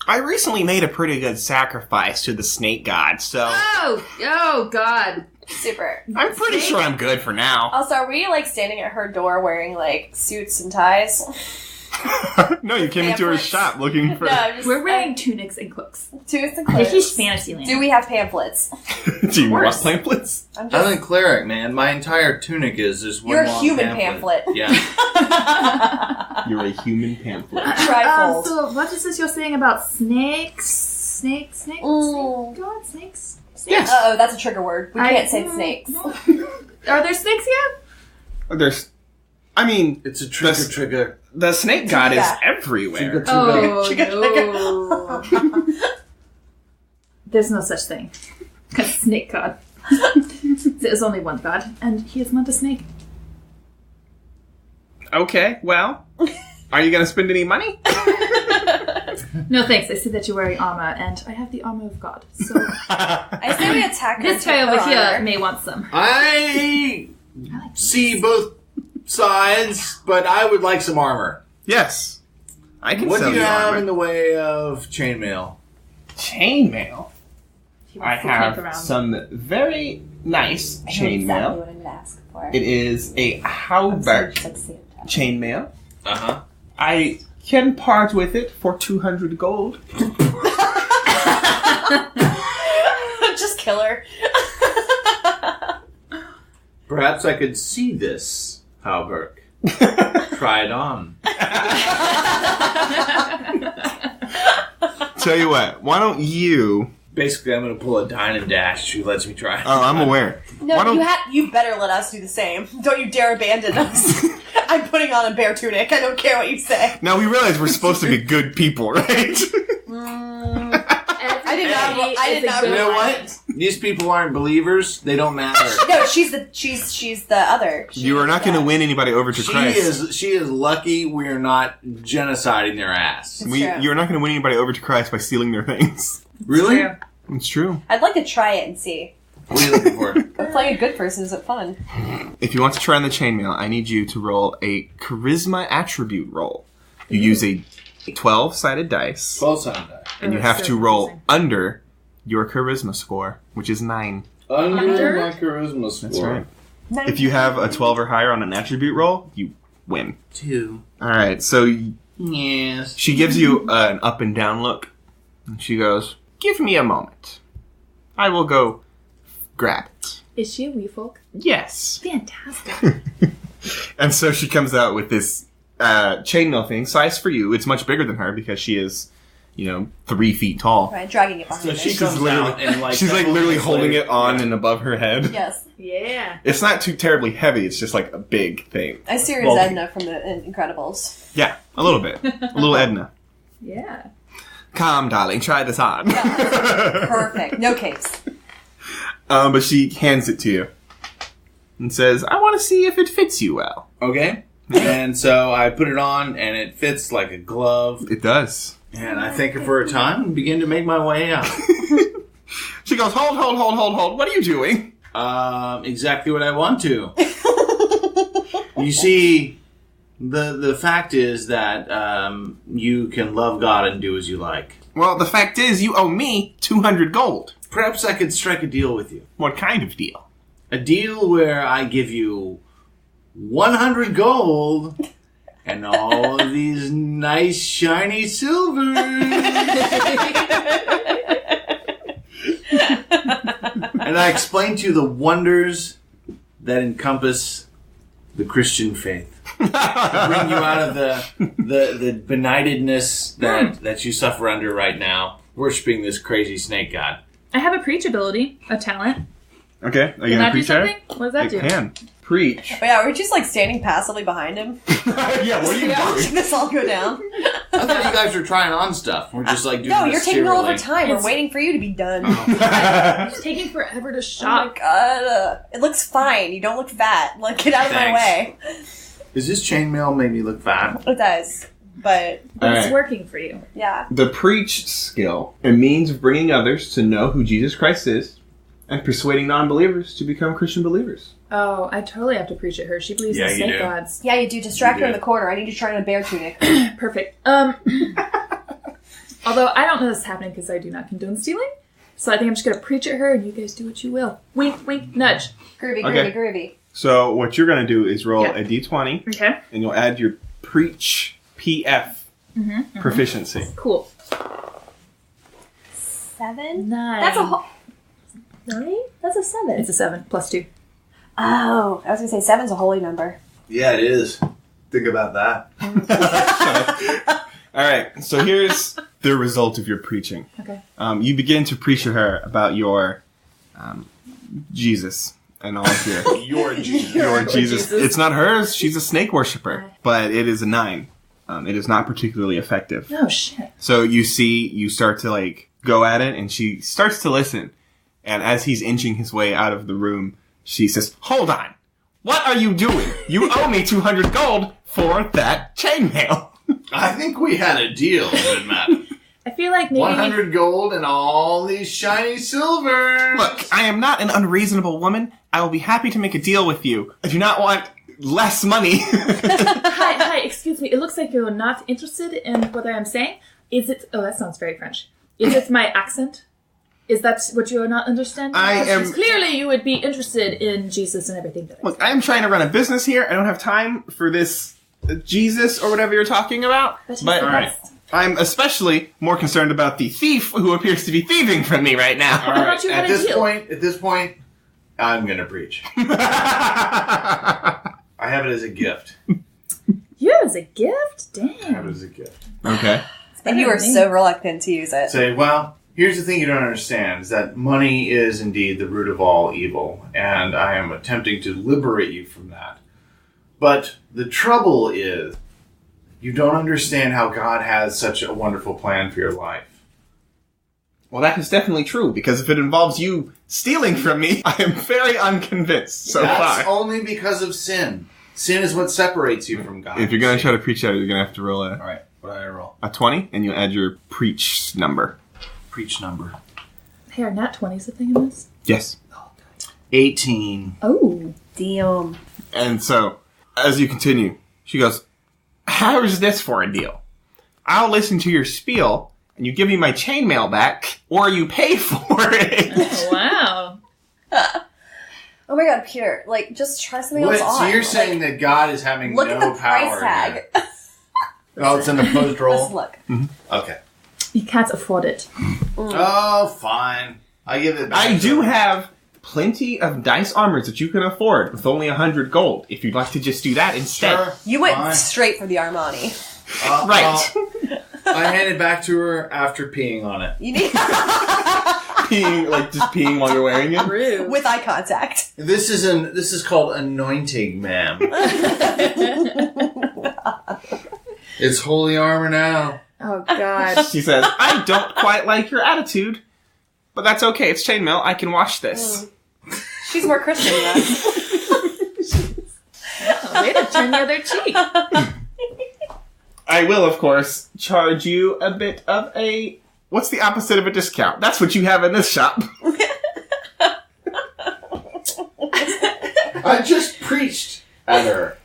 I recently made a pretty good sacrifice to the snake god, so Oh, God. Super. I'm pretty sure I'm good for now." Also, are we like standing at her door wearing like suits and ties? No, you came into her Pamphlets. shop looking for... No, I'm just, We're wearing tunics and cloaks. suits and This is clothes. Fantasyland. Do we have pamphlets? Do you want course. pamphlets? I'm I'm just. a cleric, man. My entire tunic is just one You're a long human pamphlet. Yeah. You're a human pamphlet. Trifold. So, what is this you're saying about snakes? Snakes? Mm. Snake? God, snakes? Yes. Uh-oh, that's a trigger word. We can't say snakes. Are there snakes here? There's... I mean, It's a That's- trigger. the snake god is Yeah. everywhere. Oh, no. There's no such thing. A snake god. There's only one god, and he is not a snake. Okay, well, are you going to spend any money? No thanks, I see that you're wearing armor, and I have the armor of God. So I say we attack her. this guy and take over her here armor. may want some. I see both sides, but I would like some armor. Yes. I can What sell do you have armor. in the way of chainmail? Chainmail? He I wants to camp have around. some very nice I know exactly chainmail. what I'm gonna ask for. It is a Hauberk chainmail. Uh-huh. I can part with it for 200 gold. Just kill her. Perhaps I could see this, Halberg. Try it on. Tell you what, why don't you... Basically, I'm going to pull a dine and dash who lets me try it. Oh, I'm aware. Why No, don't- you better let us do the same. Don't you dare abandon us. I'm putting on a bear tunic. I don't care what you say. Now, we realize we're supposed to be good people, right? I did not. I did not. You know what? These people aren't believers. They don't matter. No, she's the other. You are not going to win anybody over to Christ. She is lucky we are not genociding their ass. It's true. You're not going to win anybody over to Christ by stealing their things. Really? True. It's true. I'd like to try it and see. What are you looking for? Playing a good person isn't fun. If you want to try on the chainmail, I need you to roll a charisma attribute roll. You use a 12-sided dice, 12-sided die. and you Oh, have so to roll confusing. under your charisma score, which is 9. Under my charisma score. That's right. If you have a 12 or higher on an attribute roll, you win. 2. All right, so Yes. she gives you an up and down look, and she goes, "Give me a moment. I will go grab it." Is she a wee folk? Yes. Fantastic. And so she comes out with this chainmail thing, size for you. It's much bigger than her because she is, 3 feet tall. Right, dragging it behind So me. she She's comes literally, out and she's like literally holding it on Yeah. and above her head. Yes, Yeah. It's not too terribly heavy. It's just like a big thing. I see her as Well- Edna from the Incredibles. Yeah, a little bit. A little Edna. Yeah. Come, darling, try this on. Perfect. No capes. But she hands it to you and says, "I want to see if it fits you well." Okay. And so I put it on, and it fits like a glove. It does. And I thank her for her time and begin to make my way out. She goes, hold. What are you doing? Exactly what I want to. You see, the fact is that you can love God and do as you like. Well, the fact is, you owe me 200 gold. Perhaps I could strike a deal with you. What kind of deal? A deal where I give you 100 gold and all of these nice shiny silvers. And I explain to you the wonders that encompass the Christian faith. To bring you out of the benightedness that you suffer under right now, worshiping this crazy snake god. I have a preach ability, a talent. Okay, are you Can going to that do preach at something? it? What does that do? It can. Preach. But yeah, we're just like standing passively behind him. Yeah, what are you Watching doing? this all go down. I thought you guys were trying on stuff. We're just like doing No, this you're taking all of our serially. time. We're It's- waiting for you to be done. It's taking forever to Oh my shop. god. It looks fine. You don't look fat. Like, get out of my way. Does this chainmail make me look fat? It does. But, But it's Alright. working for you. yeah. The preach skill, a means of bringing others to know who Jesus Christ is and persuading non-believers to become Christian believers. Oh, I totally have to preach at her. She believes Yeah, in you snake do. gods. Yeah, you do. Distract You her in do. the corner. I need you to try on a bear tunic. Perfect. Although I don't know this is happening because I do not condone stealing. So I think I'm just going to preach at her and you guys do what you will. Wink, wink, nudge. Groovy, Okay. groovy, groovy. So what you're going to do is roll Yeah. a d20, Okay. and you'll add your preach PF proficiency. Cool. 7? 9. That's a whole... 9? That's a 7. It's a 7 plus 2. Oh, I was going to say 7's a holy number. Yeah, it is. Think about that. All right, so here's the result of your preaching. Okay. You begin to preach to her about your Jesus and all of your Your Jesus. your Jesus. Jesus. It's not hers. She's a snake worshiper, but it is a 9. It is not particularly effective. Oh, shit. So you start to like go at it, and she starts to listen. And as he's inching his way out of the room, she says, "Hold on, what are you doing? You owe me 200 gold for that chainmail." I think we had a deal, good Matt. I feel like maybe... 100 gold and all these shiny silvers. Look, I am not an unreasonable woman. I will be happy to make a deal with you. I do not want less money. Hi, excuse me. It looks like you're not interested in what I am saying. Is it... Oh, that sounds very French. Is it my accent? Is that what you are not understanding? I am- Because clearly you would be interested in Jesus and everything that I Look, I am trying to run a business here. I don't have time for this Jesus or whatever you're talking about. But he's But the best. I'm especially more concerned about the thief who appears to be thieving from me right now. All right, thought you had at a this deal. point, I'm going to preach. I have it as a gift. You as a gift? I have it Damn. as a gift. Okay. And you were so reluctant to use it. Say, well, here's the thing you don't understand, is that money is indeed the root of all evil, and I am attempting to liberate you from that. But the trouble is, you don't understand how God has such a wonderful plan for your life. Well, that is definitely true, because if it involves you stealing from me, I am very unconvinced so That's far. only because of sin. Sin is what separates you from God. If you're going to try to preach at it, you're going to have to roll All right, what did I roll? a 20, and you add your preach number. Preach number. Hey, are nat 20s a thing in this? Yes. 18. Oh. Damn. And so, as you continue, she goes, "How is this for a deal? I'll listen to your spiel, and you give me my chainmail back, or you pay for it." Wow. Oh my god, Peter, like, just try something What? else on. So you're Like, saying that God is having look no at the power price tag. here. Oh, it's an opposed Let's roll? look. Okay. You can't afford it. Oh, fine. I give it back. I do have plenty of dice armors that you can afford with only 100 gold, if you'd like to just do that instead. Sure. You went Fine. straight for the Armani. Right. I hand it back to her after peeing on it. You need just peeing while you're wearing it. Rude. with eye contact. This is called anointing, ma'am. It's holy armor now. Oh, God. She says, "I don't quite like your attitude, but that's okay. It's chainmail. I can wash this." She's more Christian than us. Oh, way to turn the other cheek. I will, of course, charge you a bit of a... What's the opposite of a discount? That's what you have in this shop. I just preached at her.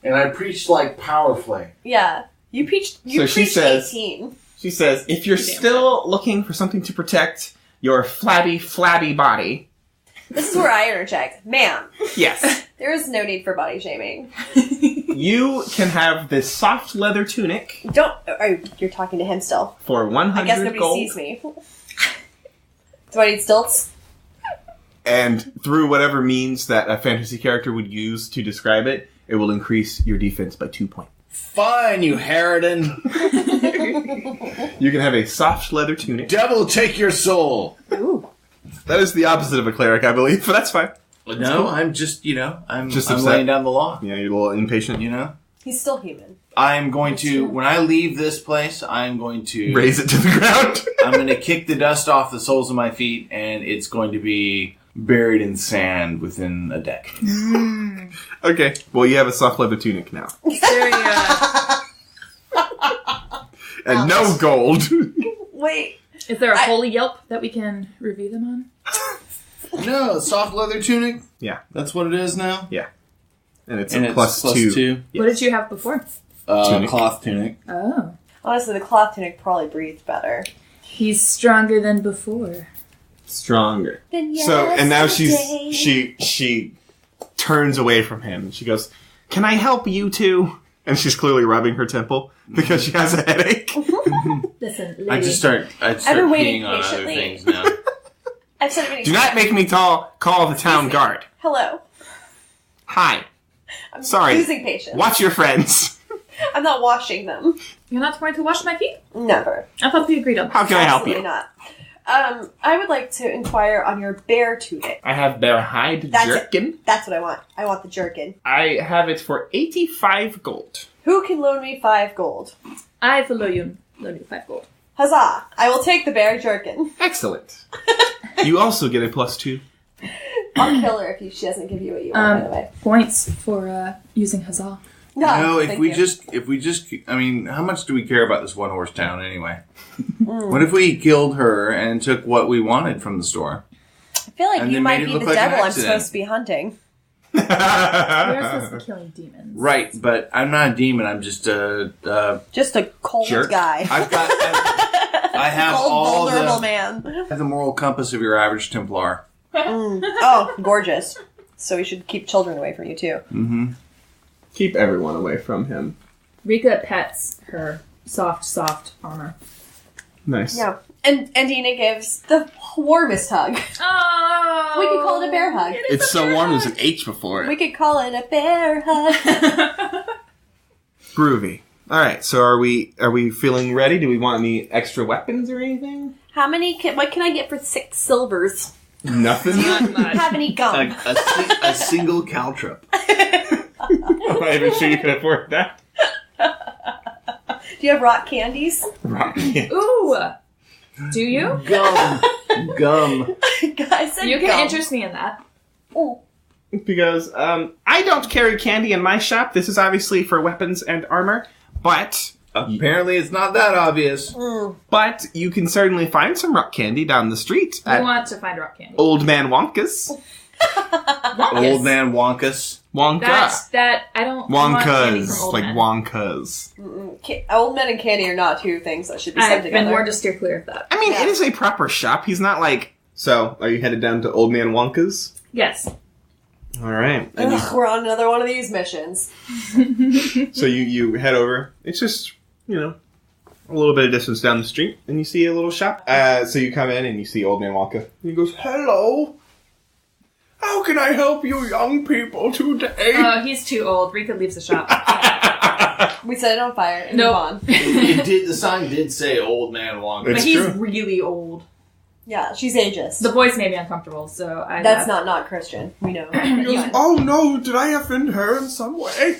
And I preached like powerfully. Yeah. You preached So she says- 18. She says, if you're still looking for something to protect your flabby body, This is where I interject. Ma'am, yes, there is no need for body shaming. you can have this soft leather tunic Don't... Oh, you're talking to him still. for 100 I guess nobody gold. sees me. Do I need stilts? And through whatever means that a fantasy character would use to describe it, it will increase your defense by 2 points. Fine, you harridan. You can have a soft leather tunic. Devil take your soul. Ooh. That is the opposite of a cleric, I believe, but that's fine. No, I'm just, I'm Just I'm upset. laying down the law. Yeah, you're a little impatient. He's still human. I'm going to, when I leave this place, I'm going to Raise it to the ground. I'm going to kick the dust off the soles of my feet, and it's going to be buried in sand within a decade. Okay, well, you have a soft leather tunic now. Very, And no gold. Wait. is there a holy Yelp that we can review them on? No, soft leather tunic. Yeah. That's what it is now. And it's And a it's plus two. What did you have before? Tunic. Cloth tunic. Oh. Honestly, the cloth tunic probably breathes better. He's stronger than before. Stronger. So, and now she turns away from him. And she goes, "Can I help you too?" And she's clearly rubbing her temple because she has a headache. Listen, lady. I start been waiting peeing on other patiently. things now. I've said it many Do not make me call the town guard. Hello. Hi. I'm Sorry. losing patience. Watch your friends. I'm not washing them. You're not going to wash my feet? Never. I thought we agreed on that. How can I help Absolutely you? not. I would like to inquire on your bear tunic. I have bear hide That's jerkin. That's what I want. I want the jerkin. I have it for 85 gold. Who can loan me 5 gold? I will loan you 5 gold. Huzzah! I will take the bear jerkin. Excellent. You also get a plus 2. I'll kill her if she doesn't give you what you want, by the way. Points for using Huzzah. No, if thank we you. just, I mean, how much do we care about this one horse town anyway? What if we killed her and took what we wanted from the store? I feel like and you then might made it be look the like an devil I'm accident? supposed to be hunting. We're supposed to be killing demons. Right, but I'm not a demon. I'm just Just a cold Jerk. guy. I have Cold, all vulnerable the, man. I have the moral compass of your average Templar. Oh, gorgeous. So we should keep children away from you, too. Keep everyone away from him. Rika pets her soft armor. Nice. Yeah. And Dina gives the warmest hug. Oh! We could call it a bear hug. It's so warm there's an H before We it. could call it a bear hug. Groovy. Alright, so are we feeling ready? Do we want any extra weapons or anything? What can I get for 6 silvers? Nothing? Not much. Have any gum? A single caltrip. I'm not even sure you can afford that. Do you have rock candies? Rocky. Ooh! Do you? Gum. I said You can gum. interest me in that. Oh. Because I don't carry candy in my shop. This is obviously for weapons and armor, but Apparently, it's not that obvious. but you can certainly find some rock candy down the street I at want to find rock candy. Old Man Wonka's. Old man Wonkus. Wonka. I don't want candy from Wonkas. old Like men. Wonkas. Old men and candy are not two things that should be said I've together. been warned to steer clear of that. I mean, Yeah. it is a proper shop. He's not like... So, are you headed down to Old Man Wonka's? Yes. Alright. And Ugh, we're on another one of these missions. so you head over. It's just, a little bit of distance down the street, and you see a little shop. So you come in, and you see Old Man Wonka. And he goes, "Hello. How can I help you young people today?" Oh, he's too old. Rika leaves the shop. We set it on fire and Nope. move on. The sign did say old man Wonkus. But It's he's true. really old. Yeah, she's ageist. The voice made me uncomfortable, so I... That's not Christian. We know. He goes, "Oh no, did I offend her in some way?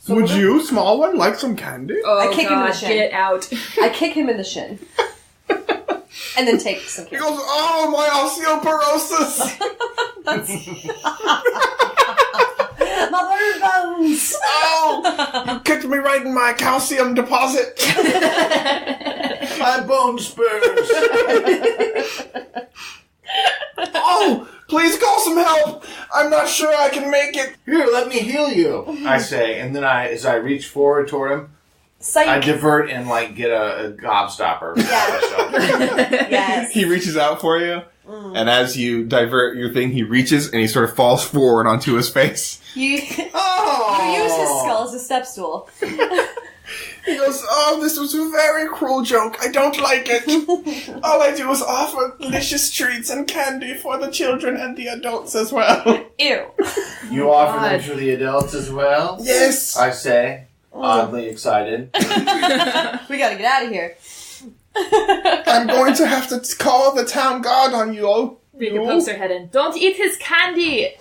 Would you, small one, like some candy?" Oh, I kick him in the God, shin. get out. I kick him in the shin. And then take some He candy. goes, "Oh, my osteoporosis! My bird bones! Oh, you kicked me right in my calcium deposit." My bone spurs. "Oh, please call some help! I'm not not sure I can make it. Here, let me heal you, I say. And then as I reach forward toward him, Psych. I divert and get a gobstopper. Yes. He reaches out for you, and as you divert your thing, he reaches and he sort of falls forward onto his face. You use his skull as a step stool. He goes, "Oh, this was a very cruel joke. I don't like it. All I do is offer delicious treats and candy for the children and the adults as well." Ew. You offer them for the adults as well? Yes. I say, oddly excited. We gotta get out of here. I'm going to have to call the town guard on you all. Rika pokes her head in. Don't eat his candy!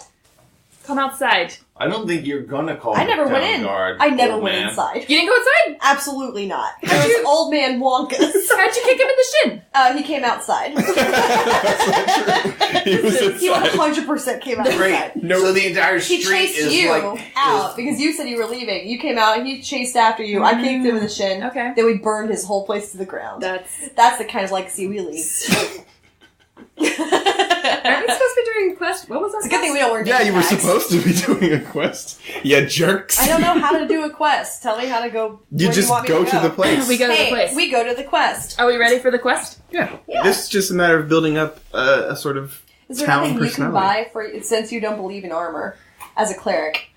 Come outside. I don't think you're gonna call I never the went town in. guard, I never old went man. inside. You didn't go inside? Absolutely not. It was old man Wonka's. How'd you kick him in the shin? He came outside. That's not true. He was He inside. 100% came outside. Great. No, so the entire He street chased is you like out because you said you were leaving. You came out, he chased after you. I kicked him in the shin. Okay. Then we burned his whole place to the ground. That's... the kind of legacy we leave. Aren't we supposed to be doing a quest? What was that? It's a good thing we don't wear Yeah, you were tags. supposed to be doing a quest. Yeah, jerks. I don't know how to do a quest. Tell me how to go. You where just want me go to to the place. We go to the Hey, place. we go to the quest. Are we ready for the quest? Yeah. Yeah. This is just a matter of building up a sort of Is there town anything you can personality. buy for since you don't believe in armor as a cleric?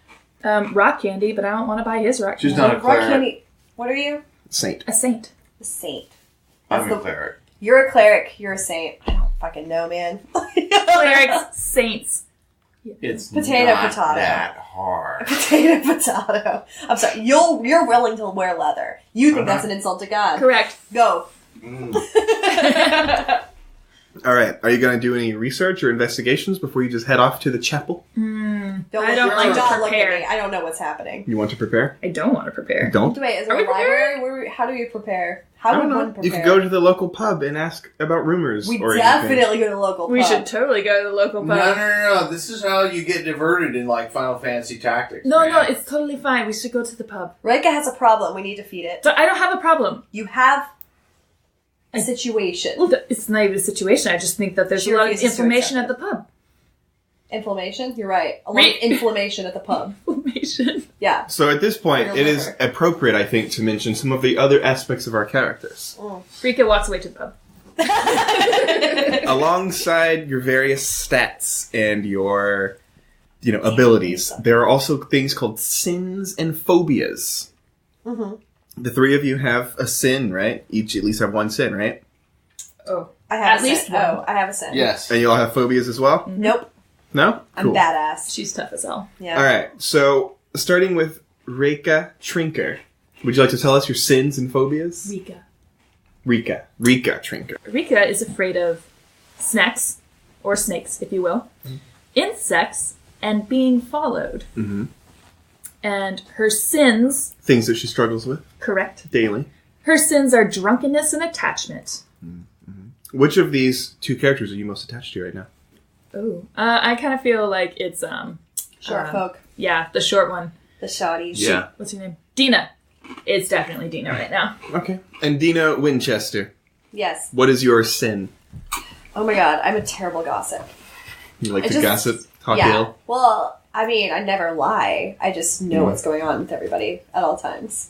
Rock candy, but I don't want to buy his rock She's candy. not a cleric. Rock candy. What are you? Saint. A saint. A saint. I'm That's a cleric. You're a cleric. You're a saint. I don't fucking know, man. Clerics, saints. It's Potato, not potato. that hard. Potato. I'm sorry. You're willing to wear leather. You think that's an insult to God? Correct. Go. All right. Are you going to do any research or investigations before you just head off to the chapel? Don't I don't look, like to don't look at prepare. me. I don't know what's happening. You want to prepare? I don't want to prepare. Don't. Wait, is Are there we a library? How do we prepare? How I would don't know. one prepare? You could go to the local pub and ask about rumors. We or definitely anything. go to the local We pub. should totally go to the local pub. No. This is how you get diverted in Final Fantasy Tactics. No, man. it's totally fine. We should go to the pub. Rika has a problem. We need to feed it. So I don't have a problem. You have a situation. It's not even a situation. I just think that there's She a lot of refuses to information at accept the pub. Inflammation? You're right. A lot of inflammation at the pub. Information. Yeah. So at this point, Your it is liver. appropriate, I think, to mention some of the other aspects of our characters. Rika walks away to the pub. Alongside your various stats and your, abilities, there are also things called sins and phobias. Mm-hmm. The three of you have a sin, right? Each at least have one sin, right? Oh. I have At a least sin. one. Oh, I have a sin. Yes. And you all have phobias as well? Nope. No? I'm badass. She's tough as hell. Yeah. All right. So, starting with Rika Trinker. Would you like to tell us your sins and phobias? Rika. Rika Trinker. Rika is afraid of snacks, or snakes, if you will, insects, and being followed. Mm-hmm. And her sins, Things that she struggles with correct, daily. her sins are drunkenness and attachment. Which of these two characters are you most attached to right now? Oh. I kind of feel like it's, Short folk. yeah, the short one. The shotties. Yeah. What's her name? Dina. It's definitely Dina right now. Okay. And Dina Winchester. Yes. What is your sin? Oh my god, I'm a terrible gossip. You like I to just- gossip? Talk yeah. ill? Well, I mean, I never lie. I just know what's going on with everybody at all times.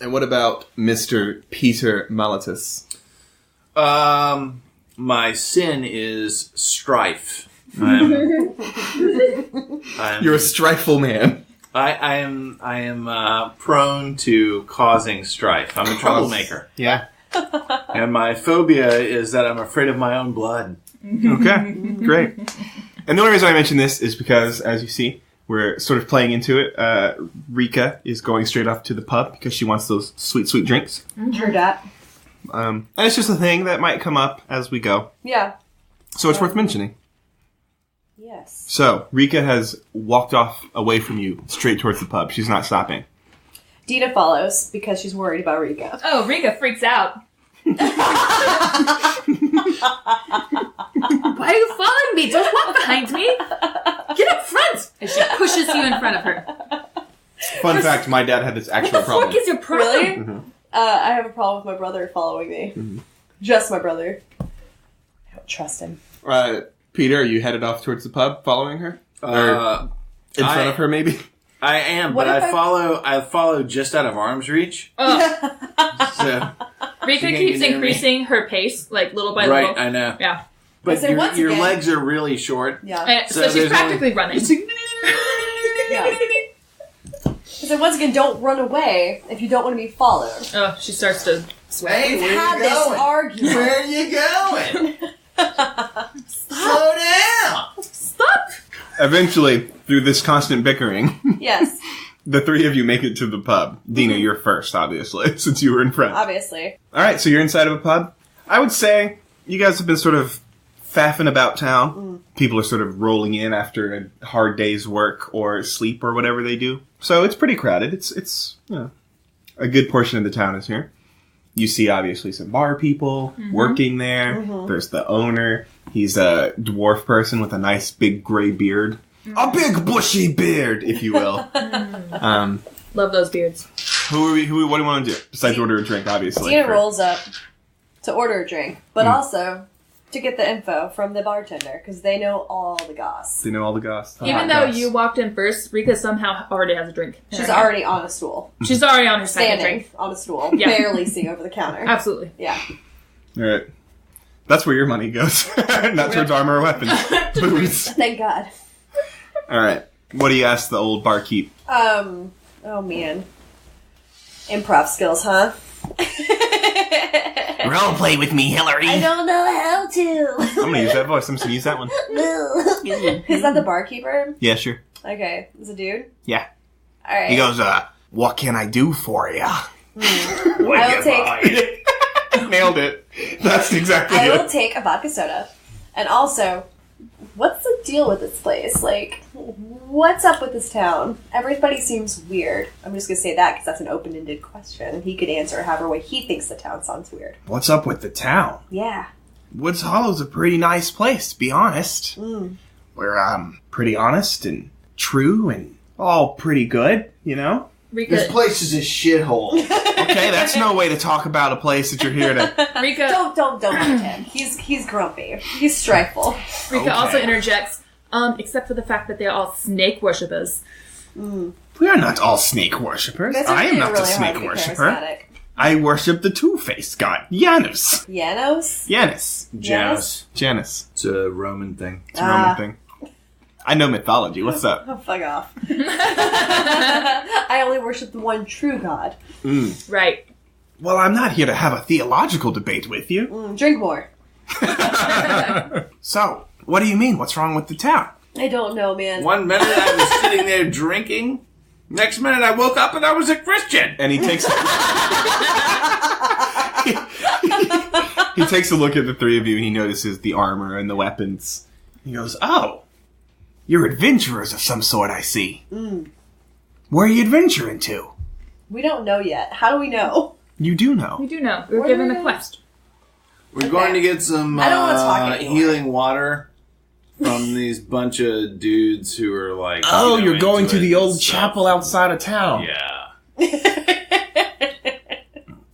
And what about Mr. Peter Malatus? My sin is strife. I'm, You're a strifeful man. I am prone to causing strife. I'm a troublemaker, Yeah. and my phobia is that I'm afraid of my own blood. Okay. Great. And the only reason I mention this is because, as you see, we're sort of playing into it. Rika is going straight off to the pub because she wants those sweet, sweet drinks. Heard that. And it's just a thing that might come up as we go. Yeah. So it's worth mentioning. Yes. So, Rika has walked off away from you straight towards the pub. She's not stopping. Dina follows because she's worried about Rika. Oh, Rika freaks out. Why are you following me? Don't walk behind me. Get up front. And she pushes you in front of her. Fun fact, my dad had this What actual the problem. fuck is your problem? Really? Mm-hmm. I have a problem with my brother following me. Just my brother. I don't trust him. Peter, are you headed off towards the pub following her? In front of her, maybe? I am, What but if I follow just out of arm's reach. So, Rika She keeps can't get near me. increasing her pace, like little by right, little. I know. Yeah. But So once your again- legs are really short. Yeah. So she's there's practically running. Yeah. So once again, don't run away if you don't want to be followed. Oh, she starts to sweat. Hey, We've where had you this going? argument. Where are you going? Slow down. Stop! Eventually, through this constant bickering, Yes, the three of you make it to the pub. Dina, you're first, obviously, since you were in front. obviously. Alright, so you're inside of a pub. I would say you guys have been sort of faffing about town. People are sort of rolling in after a hard day's work or sleep or whatever they do. So it's pretty crowded. It's you know, a good portion of the town is here. You see, obviously, some bar people working there. There's the owner. He's a dwarf person with a nice big gray beard. A big bushy beard, if you will. Love those beards. What do you want to do? Besides order a drink, obviously. Tina rolls up to order a drink, but also to get the info from the bartender because they know all the goss. Do you know all the goss? Even though you walked in first, Rika somehow already has a drink. in She's her hand. already on a stool, She's already on her second standing drink. on a stool, Yeah. barely seeing over the counter. Absolutely. Yeah. Alright. That's where your money goes. Not towards armor or weapons. Booze. Thank God. Alright. What do you ask the old barkeep? Oh man. Improv skills, huh? Roleplay with me, Hillary. I don't know how to. I'm gonna use that voice. I'm just gonna use that one. Is that the barkeeper? Yeah, sure. Okay, is a dude? Yeah. Alright. He goes, what can I do for ya? I will take Nailed it. That's exactly I will it. take a vodka soda. And also, what's the deal with this place? Like, what's up with this town? Everybody seems weird. I'm just gonna say that because that's an open-ended question. He could answer however way he thinks the town sounds weird. What's up with the town? Yeah. Woods Hollow's a pretty nice place, to be honest. We're, pretty honest and true and all pretty good, you know? This Rika, place is a shithole. Okay, that's no way to talk about a place that you're here to... Rika, Don't mind him. He's grumpy. He's strifeful. Rika also Okay. interjects, except for the fact that they're all snake worshippers. We are not all snake worshippers. Guys are I am really not a hard snake to be worshipper. charismatic. I worship the two-faced god, Janus. Janos? Janus. Janus. Janus. It's a Roman thing. It's a Roman thing. I know mythology. What's up? Oh, fuck off. I only worship the one true God. Right. Well, I'm not here to have a theological debate with you. Drink more. So, what do you mean? What's wrong with the town? I don't know, man. 1 minute I was sitting there drinking. Next minute I woke up and I was a Christian. And he takes... he takes a look at the three of you and he notices the armor and the weapons. He goes, oh, you're adventurers of some sort, I see. Where are you adventuring to? We don't know yet. How do we know? You do know. We do know. We were What given are a we- quest. We're going to get some I don't wanna talk anymore. healing water from these bunch of dudes who are like. Oh, you know, you're going into to it the and old stuff. chapel outside of town. Yeah.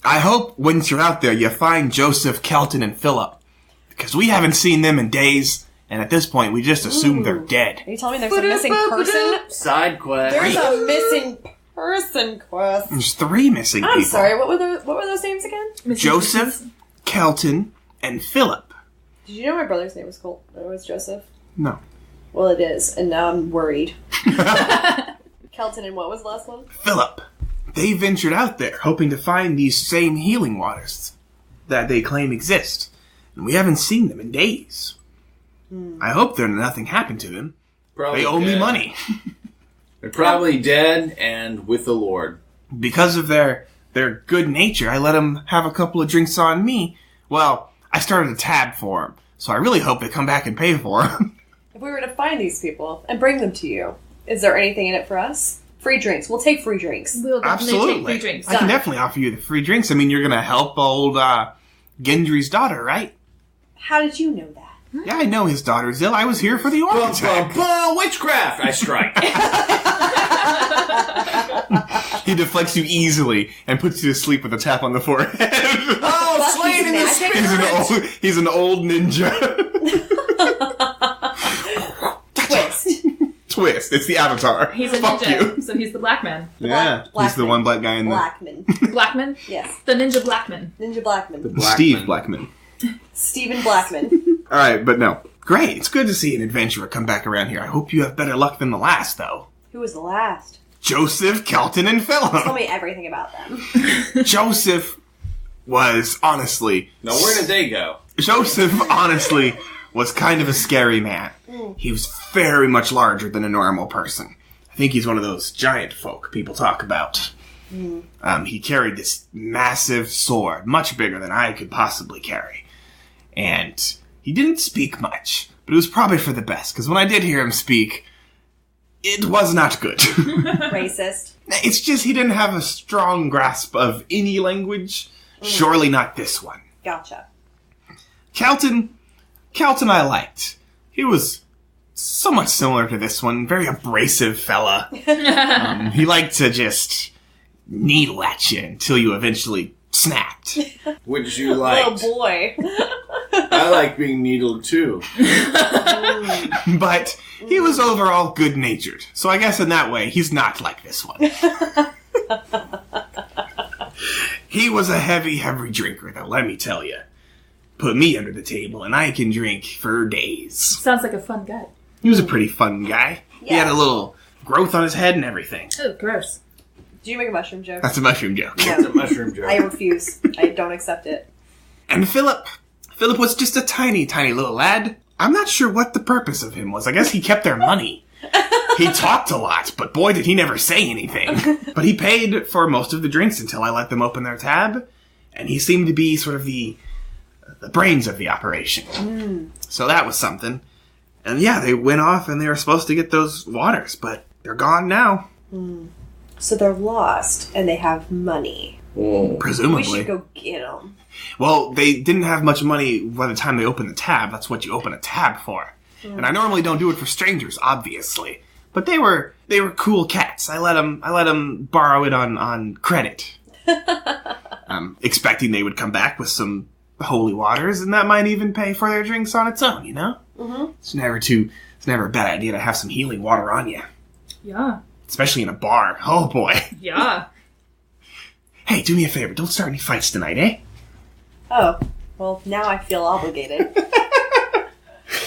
I hope once you're out there, you find Joseph, Kelton, and Philip. Because we haven't seen them in days, and at this point, we just assume they're dead. Are you telling me there's a missing person? Side quest. There's a missing person quest. There's 3 missing I'm people. sorry, what were those names again? Joseph, Kelton, and Philip. Did you know my brother's name was Colt? It was Joseph? No. Well, it is, and now I'm worried. Kelton and what was the last one? Philip. They ventured out there, hoping to find these same healing waters that they claim exist. And we haven't seen them in days. I hope nothing happened to them. Probably They owe me dead. money. They're probably dead and with the Lord. Because of their good nature, I let them have a couple of drinks on me. Well, I started a tab for them, so I really hope they come back and pay for them. If we were to find these people and bring them to you, is there anything in it for us? Free drinks. We'll take free drinks. We'll definitely Absolutely. take free drinks. I can definitely offer you the free drinks. I mean, you're going to help old Gendry's daughter, right? How did you know that? Yeah, I know his daughter's ill. I was here for the Bum, architect. bum, bum, witchcraft! I strike. He deflects you easily and puts you to sleep with a tap on the forehead. Oh, slain in the magic. spirit! He's an old ninja. Twist. twist. It's the Avatar. He's a Fuck ninja, you. so he's the black man. Yeah, he's the one black guy in the... Blackman. Blackman? Yes. The ninja Blackman. Ninja Blackman. Steve Blackman. Stephen Blackman. Alright, but no. Great, it's good to see an adventurer come back around here. I hope you have better luck than the last, though. Who was the last? Joseph, Kelton, and Philip. Tell me everything about them. Joseph was honestly... Now, where did they go? Joseph, honestly, was kind of a scary man. He was very much larger than a normal person. I think he's one of those giant folk people talk about. He carried this massive sword, much bigger than I could possibly carry. And he didn't speak much, but it was probably for the best, because when I did hear him speak, it was not good. Racist. It's just he didn't have a strong grasp of any language. Surely not this one. Gotcha. Kelton I liked. He was somewhat similar to this one. Very abrasive fella. He liked to just needle at you until you eventually snapped. Which you liked. Oh boy. I like being needled too. But he was overall good-natured. So I guess in that way, he's not like this one. He was a heavy drinker, though, let me tell you. Put me under the table, and I can drink for days. Sounds like a fun guy. He was a pretty fun guy. Yeah. He had a little growth on his head and everything. Oh, gross. Do you make a mushroom joke? That's a mushroom joke. It's a No. mushroom joke. I refuse. I don't accept it. And Philip was just a tiny little lad. I'm not sure what the purpose of him was. I guess he kept their money. He talked a lot, but boy did he never say anything. But he paid for most of the drinks until I let them open their tab, and he seemed to be sort of the brains of the operation. So that was something. And yeah, they went off and they were supposed to get those waters, but they're gone now. So they're lost, and they have money. Presumably. We should go get them. Well, they didn't have much money by the time they opened the tab. That's what you open a tab for. And I normally don't do it for strangers, obviously. But they were cool cats. I let them borrow it on credit. Expecting they would come back with some holy waters, and that might even pay for their drinks on its own, you know? Mm-hmm. It's never a bad idea to have some healing water on you. Yeah. Especially in a bar. Oh boy. Yeah. Hey, do me a favor. Don't start any fights tonight, eh? Oh, well, now I feel obligated.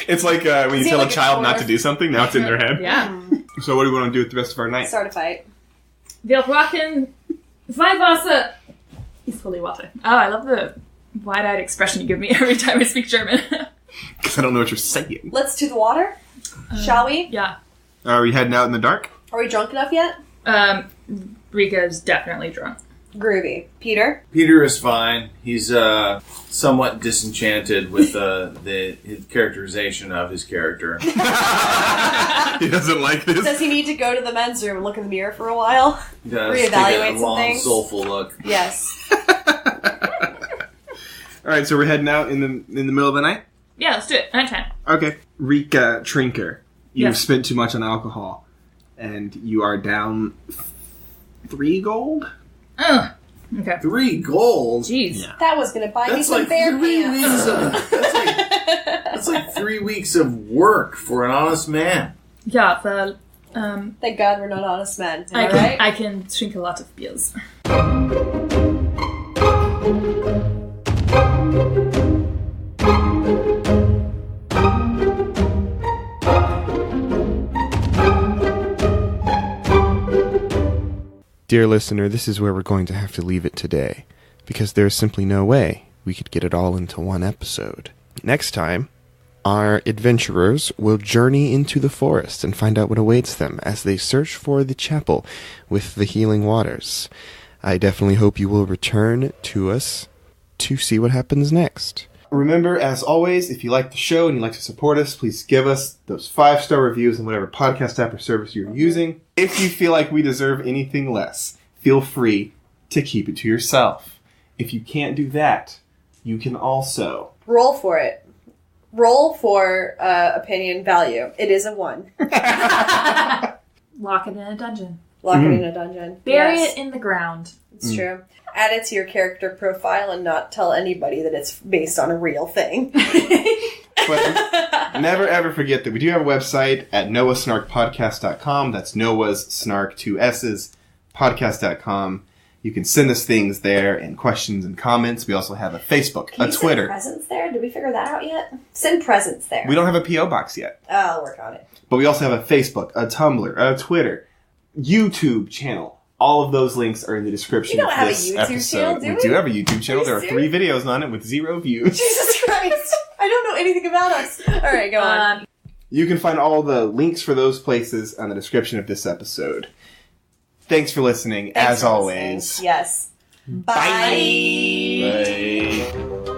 It's like when you he tell like a a child not chore? to do something, now it's in their head. Yeah. So what do we want to do with the rest of our night? Start a fight. Wir brauchen Weihwasser. He's fully water. Oh, I love the wide-eyed expression you give me every time I speak German. Because I don't know what you're saying. Let's do the water. Shall we? Yeah. Are we heading out in the dark? Are we drunk enough yet? Rika's definitely drunk. Groovy. Peter? Peter is fine. He's somewhat disenchanted with his characterization of his character. He doesn't like this. Does he need to go to the men's room and look in the mirror for a while? He does Reevaluate take a some long, things. soulful look. Yes. All right, so we're heading out in the middle of the night? Yeah, let's do it. Nighttime. Okay. Rika Trinker, you've Yes. spent too much on alcohol, and you are down 3 gold? Ugh. Okay. 3 gold? Jeez. Yeah. That was going to buy me That's some like bear 3 pants. weeks of... That's like 3 weeks of work for an honest man. Yeah, well, Thank God we're not honest men. Am I right? I can drink a lot of beers. Dear listener, this is where we're going to have to leave it today, because there's simply no way we could get it all into one episode. Next time, our adventurers will journey into the forest and find out what awaits them as they search for the chapel with the healing waters. I definitely hope you will return to us to see what happens next. Remember, as always, if you like the show and you'd like to support us, please give us those 5-star reviews on whatever podcast app or service you're using. If you feel like we deserve anything less, feel free to keep it to yourself. If you can't do that, you can also... Roll for it. Roll for opinion value. It is a 1. Lock it in a dungeon. Lock it in a dungeon. Bury Yes, it in the ground. It's true. Add it to your character profile and not tell anybody that it's based on a real thing. But never ever forget that we do have a website at noahsnarkpodcast.com. That's Noah's Snark, 2 S's, podcast.com. You can send us things there and questions and comments. We also have a Facebook, Can a you Twitter. Send presents there? Did we figure that out yet? Send presents there. We don't have a P.O. box yet. Oh, I'll work on it. But we also have a Facebook, a Tumblr, a Twitter, YouTube channel. All of those links are in the description We don't of have a this YouTube episode. channel, do we we? do have a YouTube channel. Are There you are 3 videos on it with 0 views. Jesus Christ. I don't know anything about us. All right, go on. You can find all the links for those places on the description of this episode. Thanks for listening, Thanks as for always. listening. Yes. Bye. Bye.